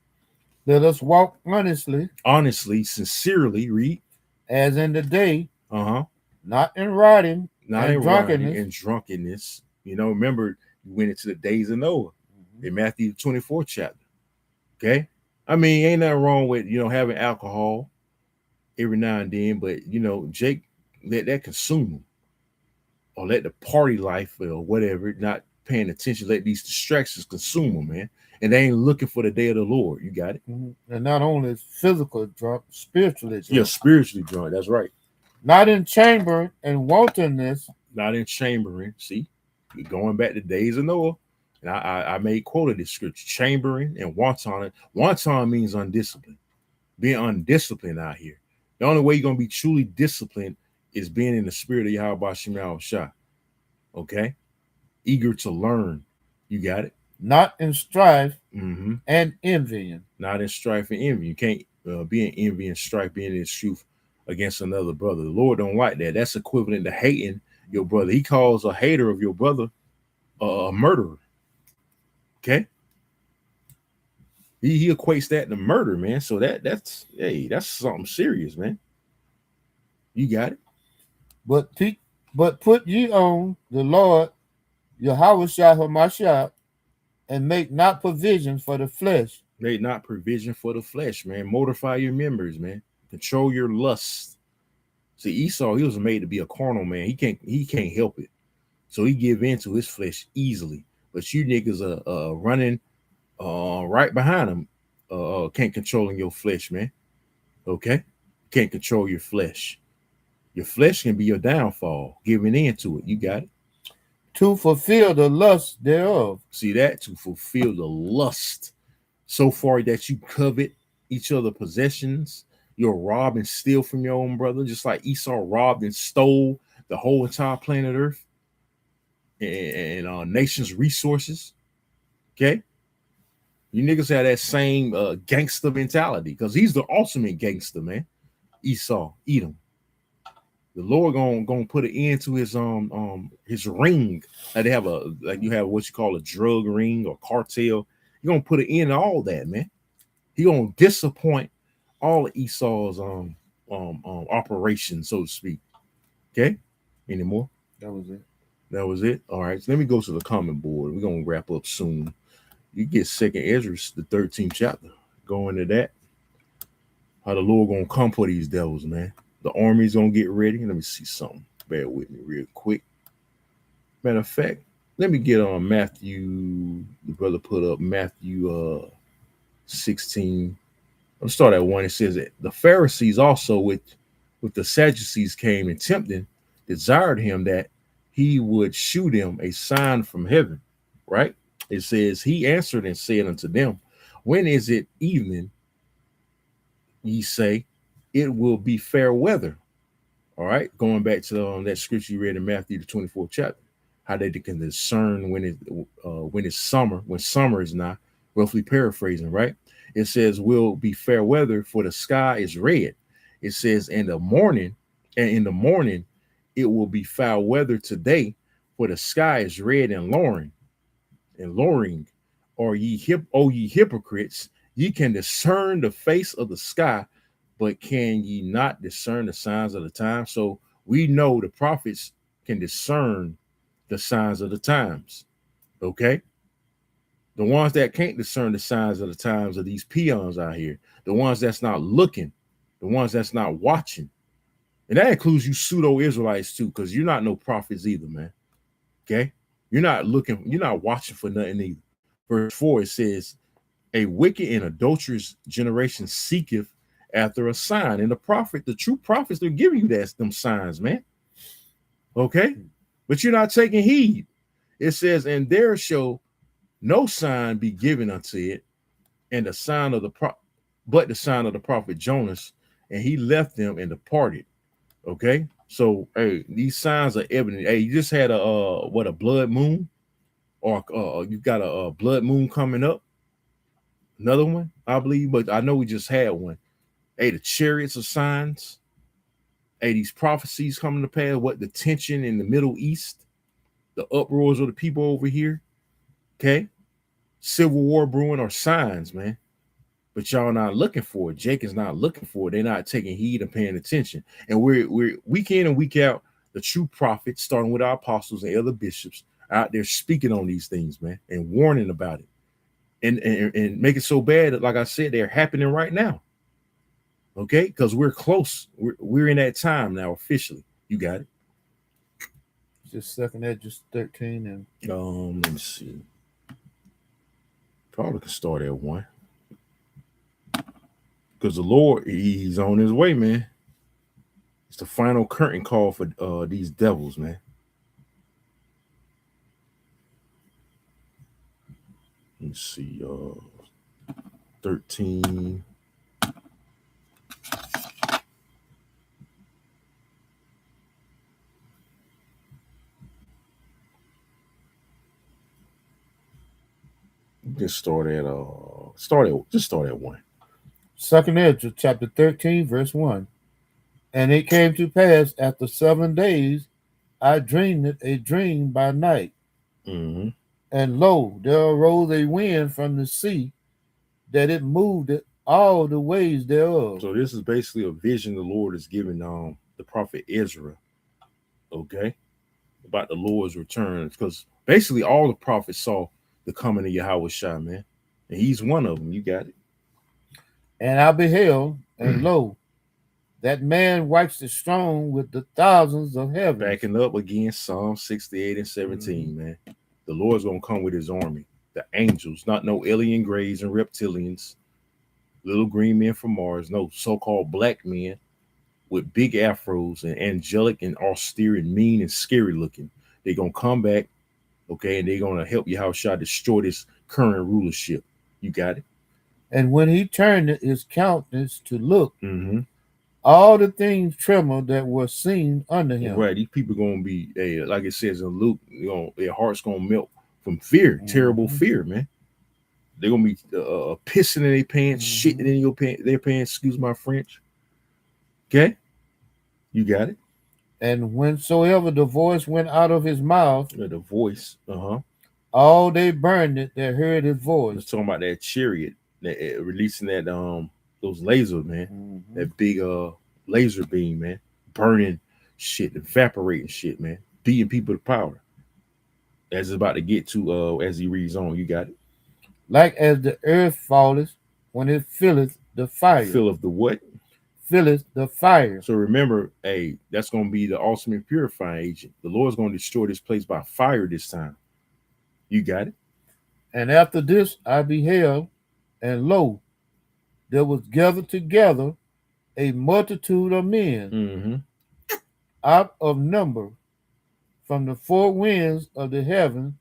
Let us walk honestly. Honestly, sincerely, read. As in the day. Not in writing not and in rioting drunkenness. and drunkenness. Remember, you went into the days of Noah in Matthew 24th chapter. Okay. I mean, ain't nothing wrong with, having alcohol every now and then, but, Jake, let that consume him, or let the party life or whatever, not paying attention, let these distractions consume them, man. And they ain't looking for the day of the Lord. You got it? And not only is physical drunk, spiritually You're drunk. spiritually drunk. That's right. Not in chamber and wantonness. Not in chambering. See, you're going back to days of Noah. And I made quote of this scripture: chambering and wanton. Wanton means undisciplined, being undisciplined out here. The only way you're gonna be truly disciplined is being in the spirit of Yahawashi. Okay, eager to learn. You got it. Not in strife Mm-hmm. and envying. Not in strife and envy. You can't be in envy and strife, being in truth against another brother. The Lord don't like that. That's equivalent to hating your brother. He calls a hater of your brother a murderer. Okay, he equates that to murder, man. So that's something serious, man. You got it. But put ye on the Lord Yahawashi Hamashiach, and make not provision for the flesh. Made not provision for the flesh, man. Mortify your members, man. Control your lust. See, Esau, he was made to be a carnal man. He can't help it. So he give in to his flesh easily. But you niggas are running right behind him. Can't controlling your flesh, man. Okay? Can't control your flesh. Your flesh can be your downfall, giving in to it. You got it. To fulfill the lust thereof. See that? To fulfill the lust so far that you covet each other possessions. You'll rob and steal from your own brother, just like Esau robbed and stole the whole entire planet Earth and nation's resources. Okay? You niggas have that same gangster mentality, because he's the ultimate gangster, man. Esau, Edom. The Lord gonna put an end to his ring. Like you have what you call a drug ring or cartel. You're gonna put an end to all that, man. He gonna disappoint all of Esau's operations, so to speak. Okay. Any more? That was it. That was it. All right. So let me go to the comment board. We're gonna wrap up soon. You get Second Ezra, the 13th chapter. Go into that. How the Lord gonna come for these devils, man. The army's gonna get ready. Let me see something. Bear with me real quick. Matter of fact, let me get on Matthew. The brother put up Matthew 16. Let's start at 1. It says that the Pharisees also with the Sadducees came and tempting, desired him that he would shew them a sign from heaven. Right? It says, he answered and said unto them, when is it evening? Ye say, it will be fair weather. All right, going back to that scripture you read in Matthew the 24th chapter, how they can discern when it's summer, when summer is not. Roughly paraphrasing, right? It says will be fair weather, for the sky is red. It says in the morning it will be foul weather today, for the sky is red and lowering. Or ye hypocrites, ye can discern the face of the sky, but can ye not discern the signs of the time? So we know the prophets can discern the signs of the times. Okay. The ones that can't discern the signs of the times are these peons out here. The ones that's not looking, the ones that's not watching. And that includes you pseudo-Israelites too, because you're not no prophets either, man. Okay. You're not watching for nothing either. Verse 4, it says, a wicked and adulterous generation seeketh after a sign. And the true prophets, they're giving you them signs, man. Okay? But you're not taking heed. It says, and there shall no sign be given unto it, and the sign of the prophet Jonas, and he left them and departed. Okay? So, hey, these signs are evident. Hey, you just had a blood moon, or you've got a blood moon coming up. Another one, I believe, but I know we just had one. Hey, the chariots of signs. Hey, these prophecies coming to pass. What the tension in the Middle East, the uproars of the people over here. Okay, civil war brewing are signs, man. But y'all not looking for it. Jake is not looking for it. They're not taking heed and paying attention. And we're week in and week out the true prophets, starting with our apostles and other bishops, out there speaking on these things, man, and warning about it, and make it so bad that, like I said, they're happening right now. Okay, because we're close. We're in that time now officially. You got it. Just second Edges 13 and Let me see. Probably can start at one because the Lord, He's on His way, man. It's the final curtain call for these devils, man. Let me see. 13. Just start at one. second Edges chapter 13, verse 1. And it came to pass after 7 days, I dreamed a dream by night. Mm-hmm. And lo, there arose a wind from the sea, that it moved it all the ways thereof. So this is basically a vision the Lord is giving the prophet Ezra, okay, about the Lord's return. Because basically all the prophets saw the coming of Yahawashi, man. And he's one of them. You got it. And I beheld, and lo, that man waxed strong with the thousands of heaven. Backing up again, Psalm 68 and 17, man. The Lord's gonna come with his army, the angels, not no alien grays and reptilians, little green men from Mars, no so-called black men with big afros and angelic and austere and mean and scary looking. They're gonna come back, okay, and they're gonna help Yahushua destroy this current rulership. You got it. And when he turned his countenance to look, Mm-hmm. all the things trembled that were seen under him. Right, these people gonna be, like it says in Luke, their hearts gonna melt from fear, terrible fear, man. They're gonna be pissing in their pants, shitting in their pants. Excuse my French. Okay, you got it. And whensoever the voice went out of his mouth, The voice, all they burned it that heard his voice. Let's talk about that chariot, that releasing that those lasers, man. That big laser beam, man, burning shit, evaporating shit, man, beating people to power. As it's about to get to as he reads on, you got it. Like as the earth falleth when it filleth the fire. Fill of the what? Filleth the fire. So remember, hey, that's gonna be the ultimate purifying agent. The Lord's gonna destroy this place by fire this time. You got it. And after this I beheld, and lo, there was gathered together a multitude of men out of number from the four winds of the heaven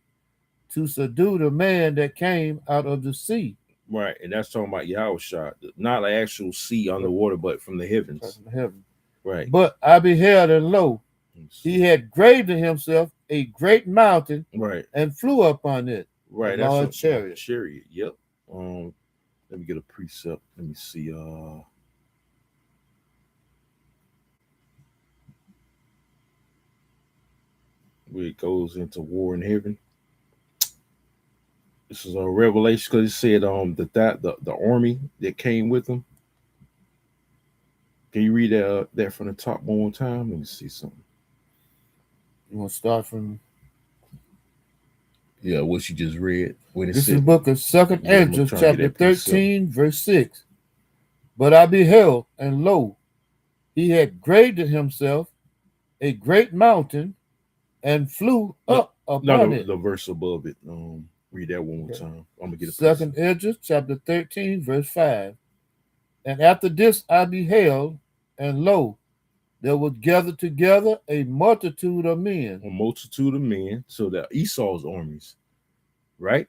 to subdue the man that came out of the sea. Right, and that's talking about Yahushua, not like actual sea underwater, but from the heavens. From heaven. Right. But I beheld, and lo, he had graved to himself a great mountain, right, and flew upon it. Right, that's a chariot. Chariot. Yep. Let me get a precept. Let me see. Where it goes into war in heaven. This is a revelation because it said the army that came with them. Can you read that from the top one more time? Let me see something. You want to start from? Yeah, what you just read. When it this said, is the book of Second Ezra, chapter 13, verse 6. But I beheld, and lo, he had graved himself a great mountain, and flew up upon it. The verse above it. Read that one more time. I'm gonna get a Second Ezra, chapter 13, verse 5. And after this I beheld, and lo, there was gathered together a multitude of men. A multitude of men. So that Esau's armies, right?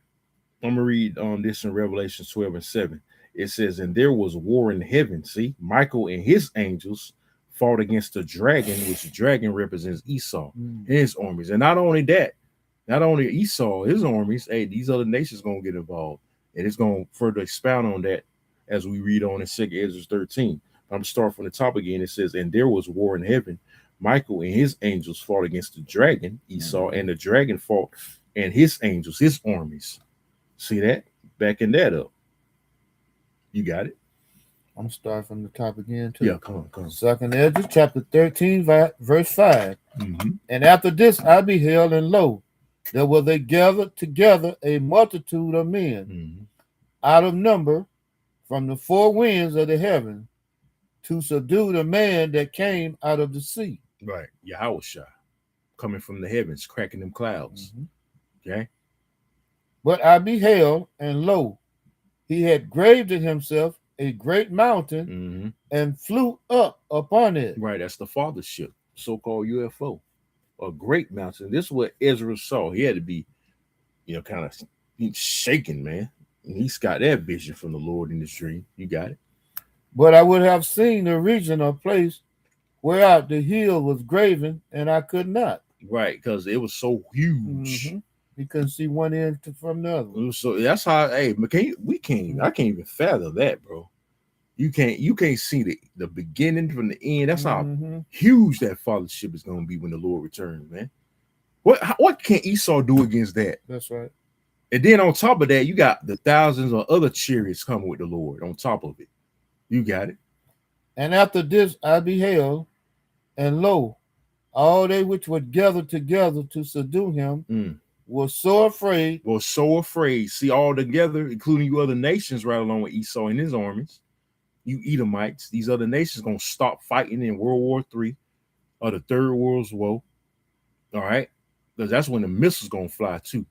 I'm gonna read this in Revelation 12 and 7. It says, and there was war in heaven. See, Michael and his angels fought against the dragon, which the dragon represents Esau and his armies. And not only that, not only Esau, his armies, hey, these other nations gonna get involved. And it's gonna further expound on that as we read on in 2 Ezra 13. I'm gonna start from the top again. It says, and there was war in heaven. Michael and his angels fought against the dragon, Esau, and the dragon fought and his angels, his armies. See that? Backing that up. You got it. I'm starting from the top again too. Yeah, come on. Second Ezra, chapter 13, verse 5. Mm-hmm. And after this I beheld, and lo, there was a gathered together a multitude of men Mm-hmm. out of number from the four winds of the heaven to subdue the man that came out of the sea. Right. Yahawashi coming from the heavens, cracking them clouds. Mhm. Okay. But I beheld, and lo, he had graved in himself a great mountain Mm-hmm. and flew up upon it. Right. That's the father ship, so-called UFO. A great mountain. This is what Ezra saw. He had to be, kind of shaking, man. And he's got that vision from the Lord in his dream. You got it. But I would have seen the region or place whereout the hill was graven, and I could not. Right, because it was so huge. Mm-hmm. You couldn't see one end from the other. So that's how. Hey, we can't. I can't even fathom that, bro. You can't see the beginning from the end. That's how Mm-hmm. huge that fathership is going to be when the Lord returns, man. What can Esau do against that? That's right. And then on top of that, you got the thousands of other chariots coming with the Lord on top of it. You got it. And after this I beheld, and lo, all they which were gathered together to subdue him were so afraid. Was so afraid. See, all together, including you other nations, right along with Esau and his armies. You Edomites, these other nations gonna stop fighting in World War III or the Third World War. All right, because that's when the missiles gonna fly too,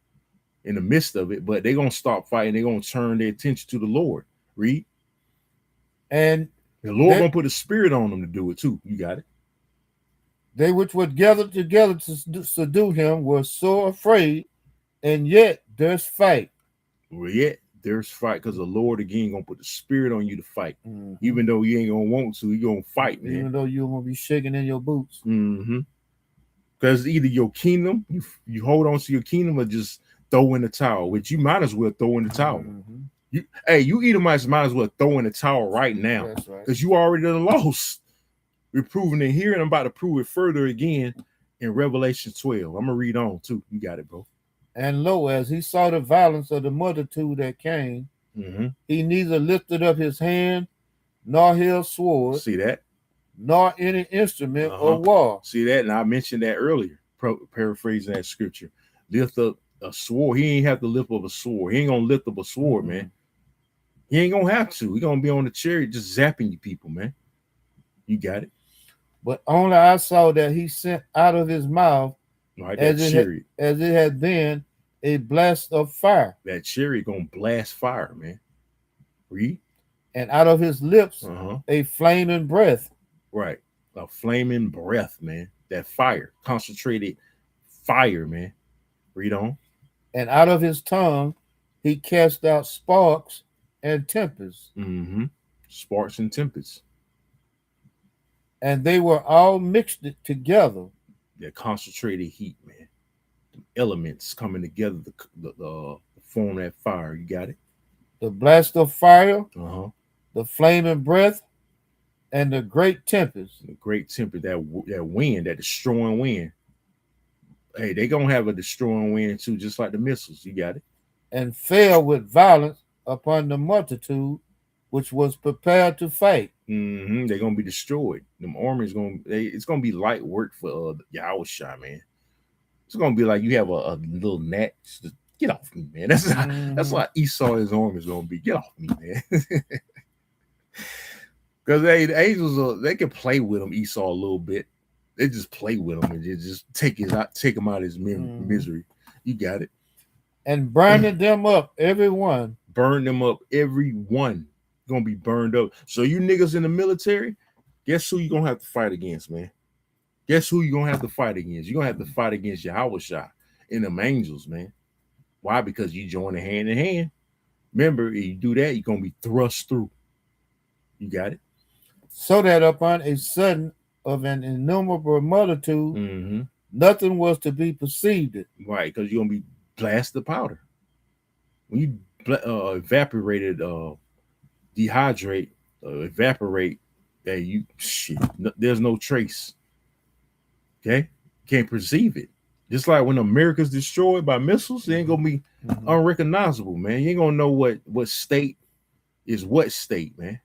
in the midst of it. But they're gonna stop fighting. They're gonna turn their attention to the Lord. Read, And the Lord gonna put a spirit on them to do it too. You got it. They which were gathered together to subdue him were so afraid, and yet there's fight. Well, yet there's fight because the Lord again gonna put the spirit on you to fight, even though you ain't gonna want to. You gonna fight, man. Even though you're gonna be shaking in your boots. Mm-hmm. Because either your kingdom, you hold on to your kingdom, or just throw in the towel. Which you might as well throw in the towel. You Edomites might as well throw in the towel right now. That's right. Because you already done lost. We're proving it here, and I'm about to prove it further again in Revelation 12. I'm gonna read on too. You got it, bro. And lo, as he saw the violence of the multitude that came, he neither lifted up his hand, nor held sword. See that? Nor any instrument or war. See that? And I mentioned that earlier, paraphrasing that scripture. Lift up a sword. He ain't have to lift up a sword. He ain't gonna lift up a sword, man. He ain't gonna have to. He gonna be on the chariot just zapping you people, man. You got it. But only I saw that he sent out of his mouth, right, as it had been, a blast of fire. That chariot gonna blast fire, man. Read. And out of his lips, a flaming breath. Right. A flaming breath, man. That fire. Concentrated fire, man. Read on. And out of his tongue, he cast out sparks and tempests. Sparks and tempests. And they were all mixed together. That concentrated heat, man. The elements coming together to form that fire. You got it? The blast of fire, the flaming breath, and the great tempest. The great tempest, that wind, that destroying wind. Hey, they gonna have a destroying wind too, just like the missiles. You got it. And fell with violence upon the multitude, which was prepared to fight. They're gonna be destroyed. Them armies it's gonna be light work for Yahawashi, man. It's gonna be like you have a little gnat. Just get off me, man. That's why Esau his army is gonna be. Get off me, man. Because the angels they can play with him, Esau, a little bit. They just play with him and just take him out of his misery. You got it. And burning them up, every one. Burn them up, every one. Gonna be burned up. So you niggas in the military, guess who you gonna have to fight against, man? Guess who you gonna have to fight against? You're gonna have to fight against Yahawashi and them angels, man. Why? Because you join a hand in hand. Remember, if you do that, you're gonna be thrust through. You got it? So that upon a sudden of an innumerable multitude, nothing was to be perceived. Right, because you're gonna be blasted powder. When you evaporate, there's no trace. Okay, can't perceive it. Just like when America's destroyed by missiles, it ain't gonna be unrecognizable, man. You ain't gonna know what state is what state, man.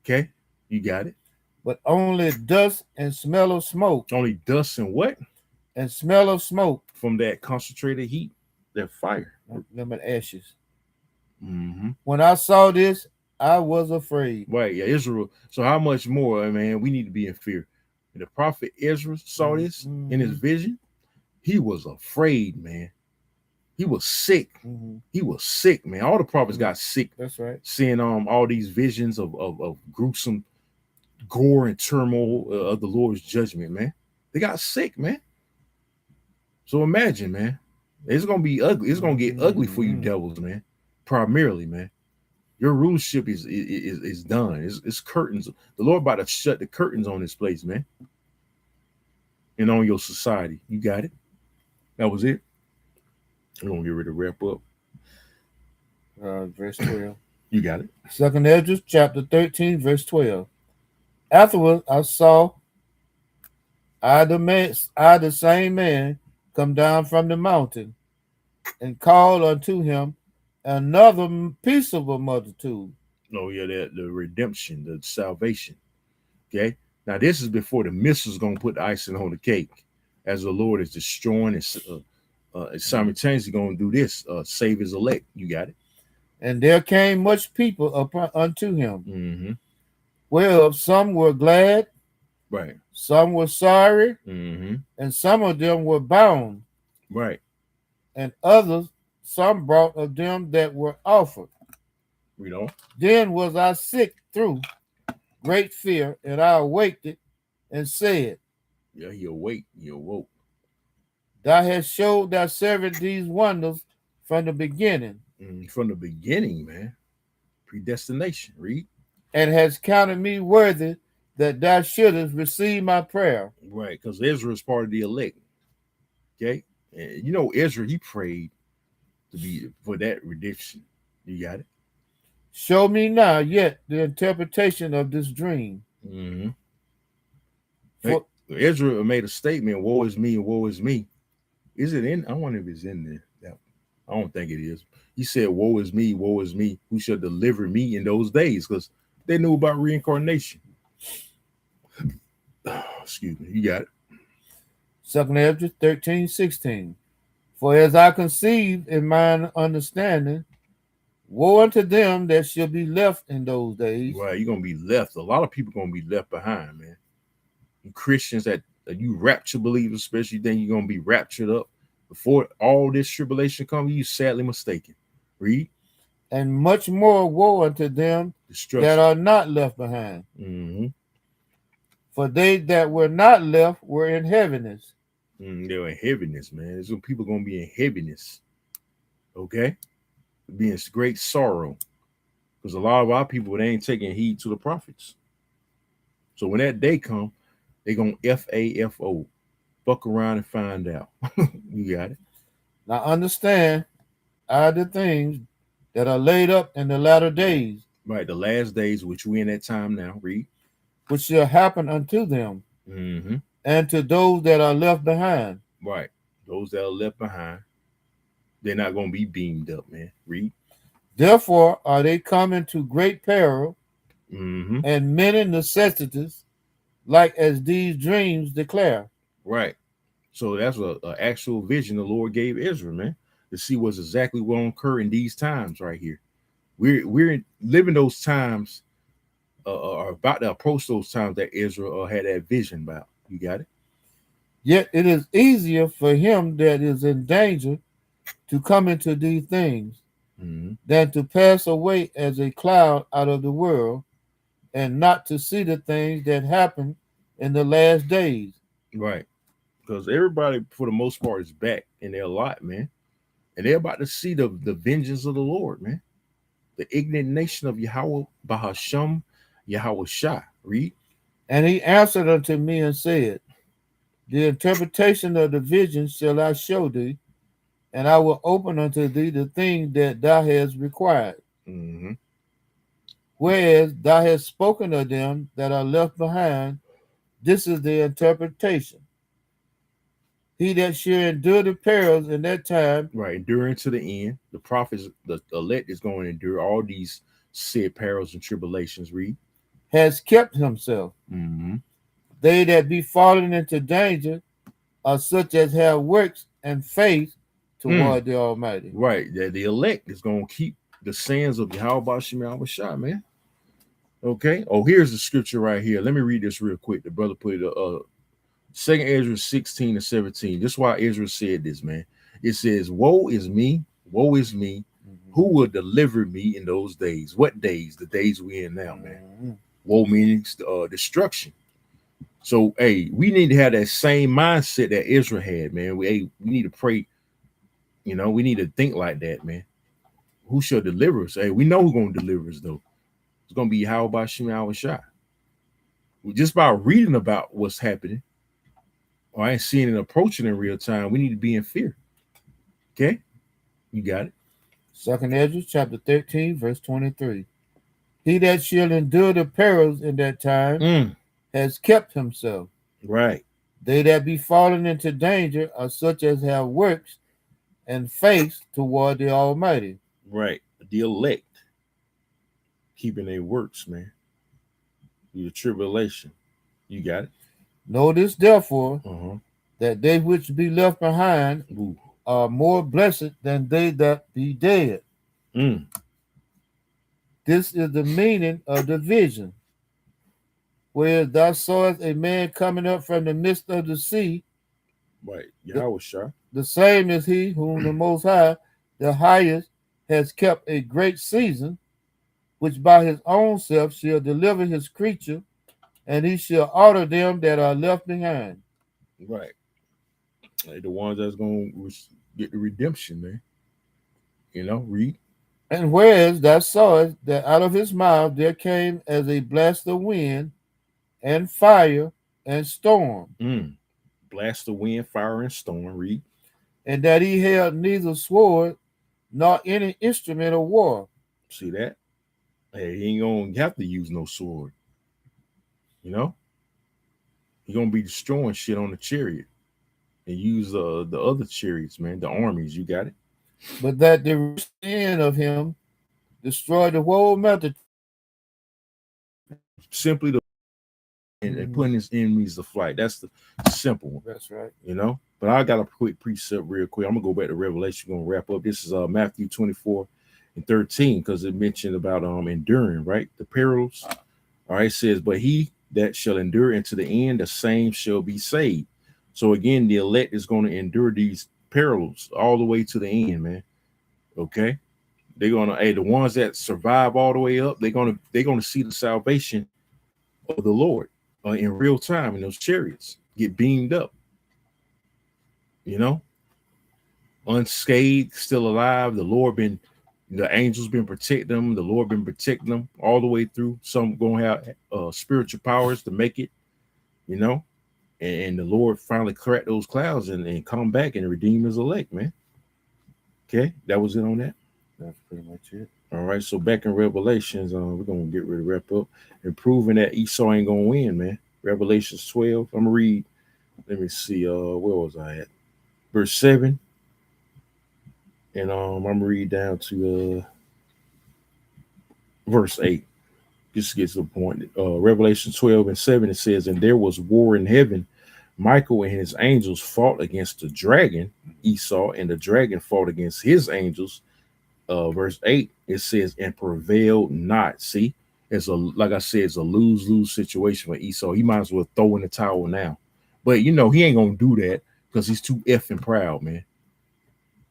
Okay, you got it. but only dust and smell of smoke. Only dust and what? And smell of smoke. From that concentrated heat, that fire. Them ashes. Mm-hmm. When I saw this, I was afraid. Right, yeah, Israel. So how much more, man, we need to be in fear. When the prophet Israel saw this in his Mm-hmm. vision, he was afraid, man. He was sick. Mm-hmm. He was sick, man. All the prophets Mm-hmm. got sick. That's right. Seeing all these visions of gruesome gore and turmoil of the Lord's judgment, man. They got sick, man. So imagine, man. It's gonna be ugly. It's gonna get ugly for you Mm-hmm. devils, man. Primarily, man. Your rulership is done. It's curtains. The Lord about to shut the curtains on this place, man. And on your society. You got it. That was it. We're gonna get ready to wrap up. Verse 12. You got it. Second Ezra chapter 13, verse 12. Afterward I saw I the same man come down from the mountain and called unto him another peaceable multitude. Oh yeah, that the redemption, the salvation. Okay. Now this is before the missile's gonna put the icing on the cake, as the Lord is destroying and simultaneously gonna do this, save His elect. You got it. And there came much people upon unto him, Mm-hmm. whereof some were glad, Right. some were sorry, Mm-hmm. and some of them were bound, Right. and others some brought of them that were offered. You know. Then was I sick through great fear, and I awaked and said, Yeah, he awake. He awoke. Thou hast showed thy servant these wonders from the beginning, From the beginning, man. Predestination. Read. and hast counted me worthy that thou shouldest receive my prayer. Right, because Ezra is part of the elect. Okay, and you know Ezra, he prayed to be for that redemption. You got it. Show me now yet the interpretation of this dream. Mm-hmm. Hey, For Ezra made a statement: "Woe is me, and woe is me." Is it in? I wonder if it's in there. I don't think it is. He said, "Woe is me, woe is me. Who shall deliver me in those days?" Because they knew about reincarnation. Excuse me. You got it. 2 Ezra 13:16. For as I conceived in mine understanding, woe unto them that shall be left in those days. Right, you're gonna be left. A lot of people gonna be left behind, man. And Christians that you rapture believers, especially think you're gonna be raptured up before all this tribulation comes. You sadly mistaken. Read. And much more woe unto them that Destruction. are not left behind. Mm-hmm. For they that were not left were in heaviness. They're in heaviness, man. There's some people gonna be in heaviness. Okay, be in great sorrow because a lot of our people they ain't taking heed to the prophets. So when that day come, they gonna FAFO, fuck around and find out. You got it. Now understand are the things that are laid up in the latter days, Right, the last days, which we in that time now. Read. which shall happen unto them Mm-hmm. and to those that are left behind. Right, those that are left behind, they're not gonna be beamed up, man. Read. Therefore are they coming to great peril Mm-hmm. and many necessities, like as these dreams declare. Right. So that's a actual vision the Lord gave Israel, man, to see what's exactly what will occur in these times right here. We're living those times, are about to approach those times that Israel had that vision about. You got it. Yet it is easier for him that is in danger to come into these things Mm-hmm. than to pass away as a cloud out of the world and not to see the things that happen in the last days. Right. Because everybody, for the most part, is back in their lot, man. And they're about to see the vengeance of the Lord, man. The indignation of Yahweh Bahasham Yahweh Shah. Read. And he answered unto me and said, The interpretation of the vision shall I show thee, and I will open unto thee the thing that thou hast required. Mm-hmm. Whereas thou hast spoken of them that are left behind, this is the interpretation. He that shall endure the perils in that time, Right, enduring to the end. The prophets, the elect is going to endure all these said perils and tribulations. Read. has kept himself. Mm-hmm. They that be fallen into danger are such as have works and faith Mm. toward the Almighty. Right. That the elect is gonna keep the sands of Yahawashi man. Okay. Oh, here's the scripture right here. Let me read this real quick. The brother put it Second Ezra 16 and 17. This is why Ezra said this, man. It says, woe is me, Mhm. who will deliver me in those days? What days? The days we in now, man. Mhm. Woe means destruction. So, hey, we need to have that same mindset that Israel had, man. We need to pray, we need to think like that, man. Who shall deliver us? Hey, we know who's going to deliver us, though. It's going to be how about Shema Shah. Just by reading about what's happening, or I ain't seeing it approaching in real time, we need to be in fear. Okay? You got it. Second Ezra chapter 13, verse 23. He that shall endure the perils in that time Mm, has kept himself. right, They that be fallen into danger are such as have works and faith toward the Almighty. right. The elect keeping their works, man. The tribulation. You got it. Notice therefore Uh-huh. that they which be left behind Ooh. are more blessed than they that be dead. Mm, This is the meaning of the vision. Where thou sawest a man coming up from the midst of the sea, right. the, Yahawashi. the same is he whom the Most High, the highest, has kept a great season, which by his own self shall deliver his creature, and he shall order them that are left behind. Right. Like the ones that's going to get the redemption, man. Read. And whereas thou sawest that out of his mouth there came as a blast of wind, and fire, and storm, Mm. Blast of wind, fire, and storm. Read. and that he held neither sword nor any instrument of war. See that? Hey, he ain't going to have to use no sword. You know? He going to be destroying shit on the chariot and use the other chariots, man. The armies. You got it? But that the rich end of him destroyed the whole multitude. Simply the and Mhm. putting his enemies to flight. That's the simple one. That's right. But I got a quick precept real quick. I'm gonna go back to Revelation. We're gonna wrap up. This is Matthew 24 and 13, because it mentioned about enduring, right? The perils. All right, it says, but he that shall endure into the end, the same shall be saved. So again, the elect is going to endure these perils all the way to the end, man. Okay. They're gonna, hey, the ones that survive all the way up, they're gonna see the salvation of the Lord in real time in those chariots, get beamed up, you know, unscathed, still alive. The angels been protecting them. The Lord been protecting them all the way through. Some gonna have spiritual powers to make it, you know, and the Lord finally cracked those clouds and come back and redeem his elect, man. Okay, that was it on that. That's pretty much it. All right, so back in Revelations, we're gonna get ready to wrap up and proving that Esau ain't gonna win, man. Revelations 12. I'm gonna read. Let me see. Where was I at? Verse 7, and I'm gonna read down to verse 8. Just gets to the point. Revelation 12 and 7. It says, "And there was war in heaven. Michael and his angels fought against the dragon, Esau, and the dragon fought against his angels." Verse 8, it says, "And prevailed not." See, it's like I said, it's a lose-lose situation for Esau. He might as well throw in the towel now. But he ain't gonna do that because he's too effing proud, man.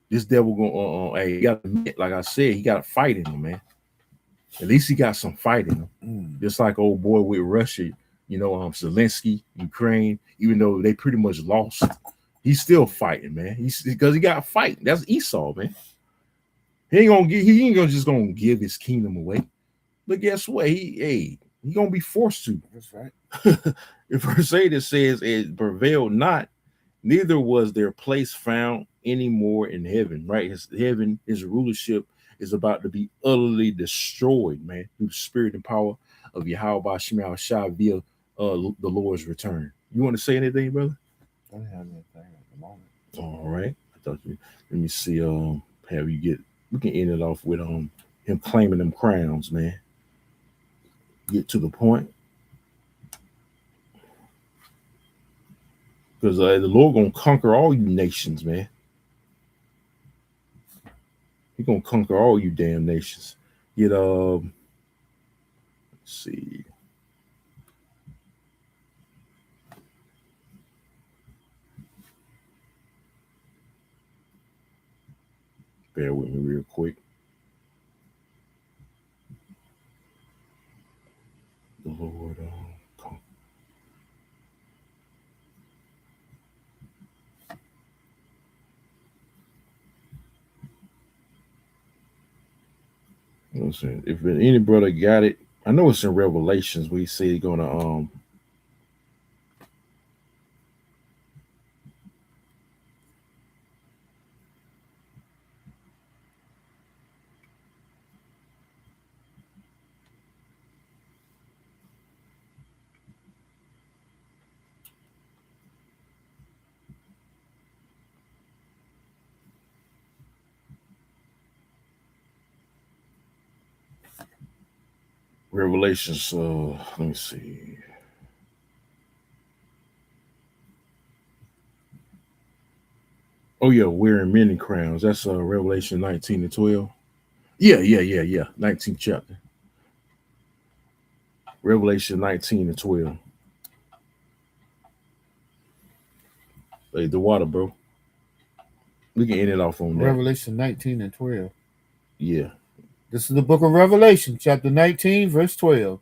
This devil gonna hey, he got to admit, like I said, he got to fight in him, man. At least he got some fight in him. Mm. Just like old boy with Russia, Zelensky, Ukraine, even though they pretty much lost, he's still fighting, man. He's because he got to fight. That's Esau, man. He ain't gonna just gonna give his kingdom away. But guess what? He gonna be forced to. That's right. If verse 8 it says it prevailed not, neither was their place found anymore in heaven. Right? His rulership is about to be utterly destroyed, man, through the spirit and power of Yahweh Shema Shah via the Lord's return. You want to say anything, brother? I don't have anything at the moment. All right. I thought you. Let me see. Have you get? We can end it off with him claiming them crowns, man. Get to the point, because the Lord gonna conquer all you nations, man. He gonna conquer all you damn nations. Get let's see, bear with me real quick. The Lord, listen. If any brother got it, I know it's in Revelations. We say he's gonna Revelations. Let me see. Oh yeah, wearing many crowns. That's Revelation 19 and 12. Yeah. 19th chapter. Revelation 19 and 12. Hey, the water, bro. We can end it off on that. Revelation 19 and 12. Yeah. This is the book of Revelation, chapter 19, verse 12.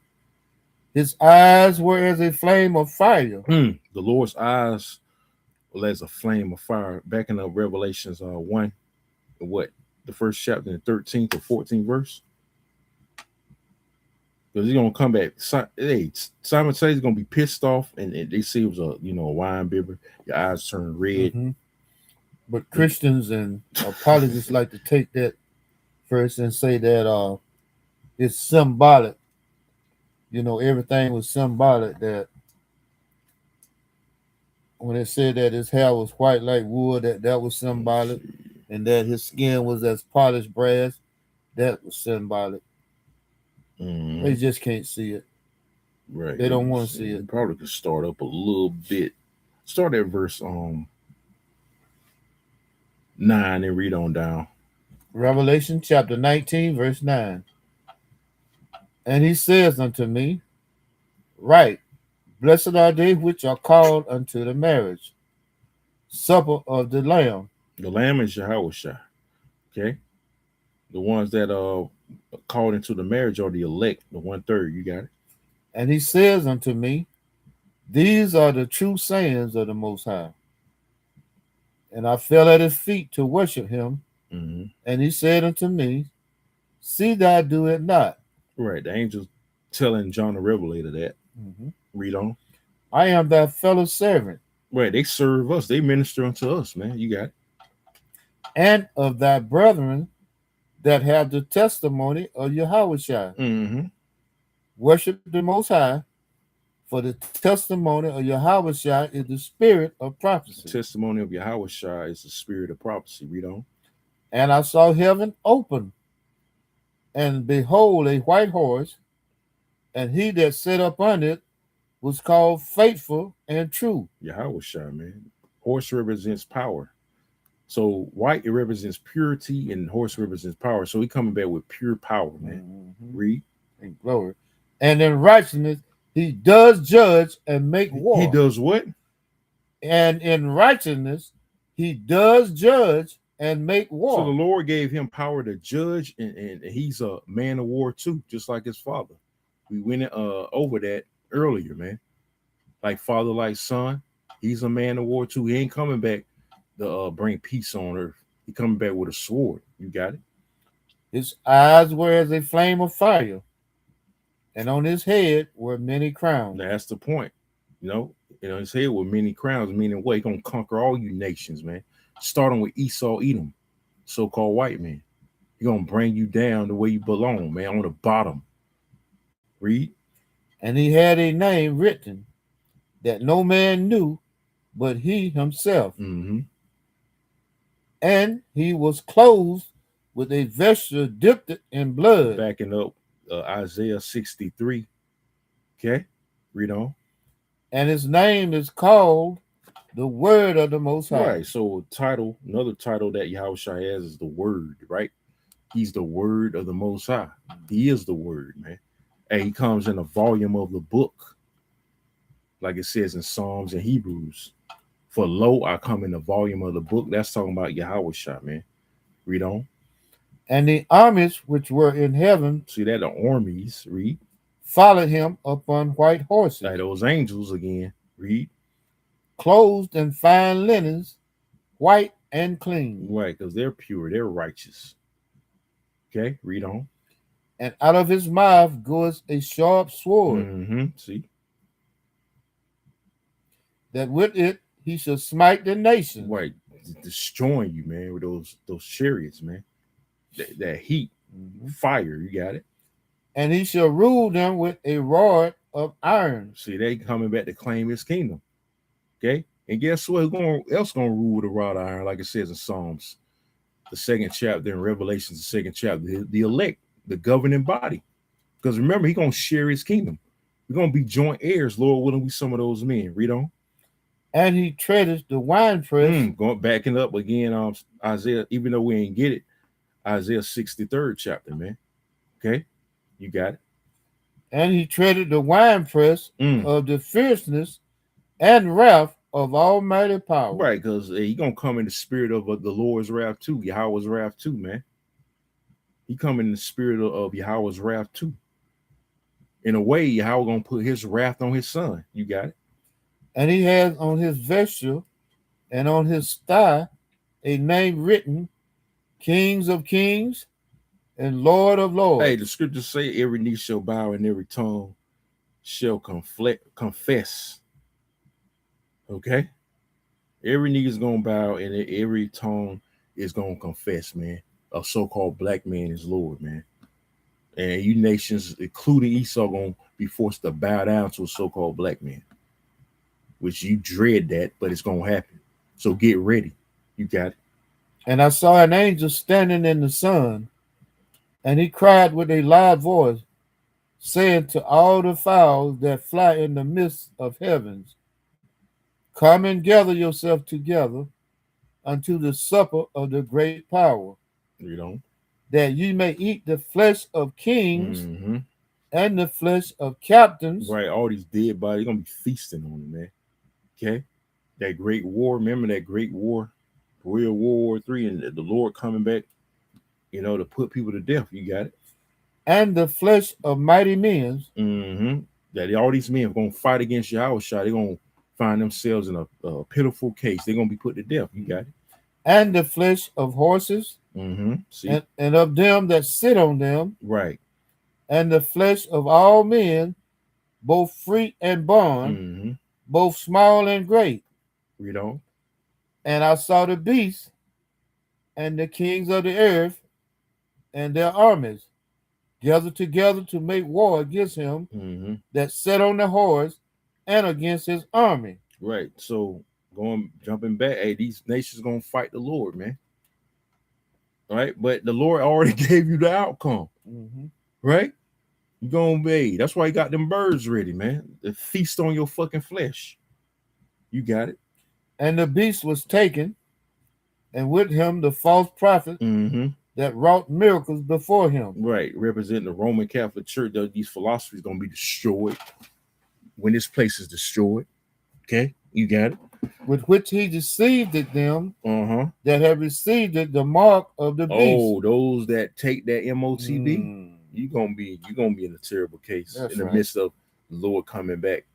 His eyes were as a flame of fire. The Lord's eyes were as a flame of fire. Backing up Revelations 1, what? The first chapter, the 13th or 14th verse. Because he's gonna come back. Hey, Simon says he's gonna be pissed off, and they see it was a wine bibber. Your eyes turn red. Mm-hmm. But Christians and apologists like to take that first and say that it's symbolic. Everything was symbolic. That when it said that his hair was white like wool, that was symbolic, and that his skin was as polished brass, that was symbolic. Mm-hmm. They just can't see it. Right. They don't want to see it. Probably could start up a little bit. Start at verse 9 and read on down. Revelation chapter 19, verse 9. And he says unto me, Right, blessed are they which are called unto the marriage supper of the Lamb. The lamb is Yahawashi. Okay. The ones that called into the marriage are the elect, the 1/3. You got it. And he says unto me, These are the true sayings of the Most High. And I fell at his feet to worship him. Mm-hmm. And he said unto me, See thou do it not. Right. The angels telling John the Revelator that. Mm-hmm. Read on. I am thy fellow servant. Right. They serve us. They minister unto us, man. You got it. And of thy brethren that have the testimony of Yahawashi. Mm-hmm. Worship the Most High, for the testimony of Yahawashi is the spirit of prophecy. The testimony of Yahawashi is the spirit of prophecy. Read on. And I saw heaven open, and behold, a white horse, and he that sat upon it was called Faithful and True. Yahawashi, man. Horse represents power. So white, it represents purity, and horse represents power. So he coming back with pure power, man. Mm-hmm. Read. And glory. And in righteousness, he does judge and make war. He does what? And in righteousness, he does judge and make war. So the Lord gave him power to judge, and he's a man of war too, just like his father. We went over that earlier, man. Like father, like son. He's a man of war too. He ain't coming back to bring peace on earth. He coming back with a sword. You got it? His eyes were as a flame of fire, and on his head were many crowns. That's the point. His head were many crowns, meaning what? He gonna conquer all you nations, man. Starting with Esau, Edom, so-called white man. He gonna bring you down the way you belong, man, on the bottom. Read. And he had a name written that no man knew but he himself. Mm-hmm. And he was clothed with a vesture dipped in blood. Backing up Isaiah 63. Okay, read on. And his name is called the Word of the Most High. Right. So title, another title that Yahawashi has is the Word. Right. He's the Word of the Most High. He is the Word, man. And he comes in a volume of the book, like it says in Psalms and Hebrews. For lo, I come in the volume of the book. That's talking about Yahawashi, man. Read on. And the armies which were in heaven See that the armies, read. followed him upon white Like horses, those angels again. Read. clothed in fine linens, white and clean. Right, because they're pure, they're righteous. Okay, read on. And out of his mouth goes a sharp sword, See, that with it he shall smite the nations. right, destroying you, man, with those chariots, man. That heat, Mhm. fire, you got it. And he shall rule them with a rod of iron. See, they coming back to claim his kingdom. Okay, and guess what? Else gonna rule with a rod of iron, like it says in Psalms, the second chapter, in Revelations, the second chapter. The elect, the governing body. Because remember, he gonna share his kingdom. We're gonna be joint heirs, Lord willing, we some of those men. Read on. And he treadeth the winepress. Going backing up again, Isaiah, even though we ain't get it, Isaiah 63rd chapter, man. Okay, you got it. And he treaded the winepress Mm. of the fierceness and wrath of almighty power. Right, because he gonna come in the spirit of the Lord's wrath too, Yahweh's wrath too, man. He come in the spirit of Yahweh's wrath too. In a way, Yahweh gonna put his wrath on his son. You got it. And he has on his vesture and on his thigh a name written, Kings of Kings and Lord of Hey, Lords. the scriptures say every knee shall bow and every tongue shall confess. Okay, every knee is gonna bow and every tongue is gonna confess, man. A so-called black man is Lord, man. And you nations, including Esau, gonna be forced to bow down to a so-called black man, which you dread that, but it's gonna happen. So get ready. You got it. And I saw an angel standing in the sun, and he cried with a loud voice, saying to all the fowls that fly in the midst of heavens, come and gather yourself together unto the supper of the great power, You know. that ye may eat the flesh of kings Mm-hmm. and the flesh of captains. Right. All these dead bodies gonna be feasting on it, man. Okay. That great war. Remember that great war, World War III, and the Lord coming back, to put people to death. You got it. And the flesh of mighty men, That all these men are gonna fight against Yahweh. They're gonna find themselves in a pitiful case. They're gonna be put to death. You got it. and the flesh of horses, See. and of them that sit on them, Right. and the flesh of all men, both free and bond, both small and great. Read on. And I saw the beasts and the kings of the earth and their armies gathered together to make war against him that sat on the horse and against his army. Right. So jumping back, hey, these nations gonna fight the Lord, man. Right. But the Lord already gave you the outcome. Right. You gonna be. That's why he got them birds ready, man. The feast on your fucking flesh. You got it. And the beast was taken, and with him the false prophet that wrought miracles before him. Right. Representing the Roman Catholic Church. These philosophies gonna be destroyed when this place is destroyed. Okay. You got it. With which he deceived them that have received the mark of the beast. Oh, those that take that MOTB. You're gonna be in a terrible case. That's in the midst of the Lord coming back.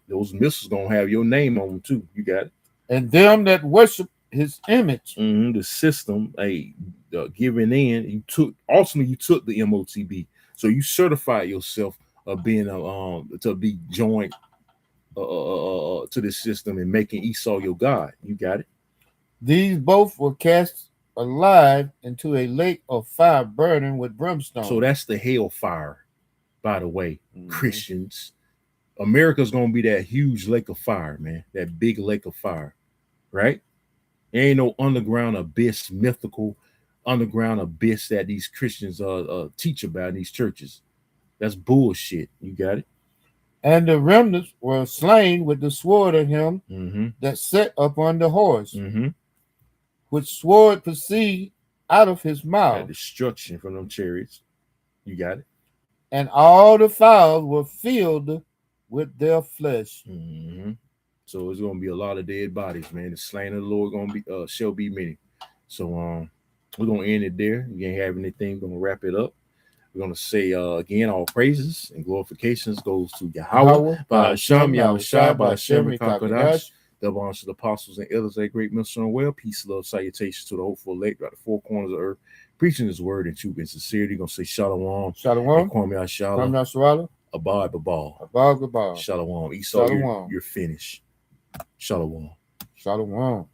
Those missiles gonna have your name on them too. You got it. And them that worship his image. The system, giving in. You took the MOTB, so you certified yourself of being to be joined to this system and making Esau your god. You got it. These both were cast alive into a lake of fire burning with brimstone. So that's the hellfire, by the way, Christians. America's gonna be that huge lake of fire, man. That big lake of fire, right? There ain't no underground abyss, mythical underground abyss that these Christians teach about in these churches. That's bullshit. You got it. And the remnants were slain with the sword of him Mm-hmm. that sat upon the horse, Mm-hmm. which sword proceed out of his Got mouth. destruction from them chariots. You got it. And all the fowls were filled with their flesh. Mm-hmm. So it's gonna be a lot of dead bodies, man. The slain of the Lord gonna be shall be many. So we're gonna end it there. You ain't have anything, we're gonna wrap it up. We're gonna say again, all praises and glorifications goes to Yahweh, Yahweh, by Hashem, Hashem, Yahawashi, Yahawashi, by by Hashem, Shem, and Kakadash. Kakadash. Double honors to the apostles and elders, that great minister and well. Peace, love, salutations to the hopeful elect throughout the four corners of the earth, preaching his word in truth and sincerity. Gonna say Shalom and Shalom, Kwame Ashala, Kamnaswala, Abad Babal. Abag Abag. Shalom. Esau, Shalom. you're finished. Shalom. Shalom.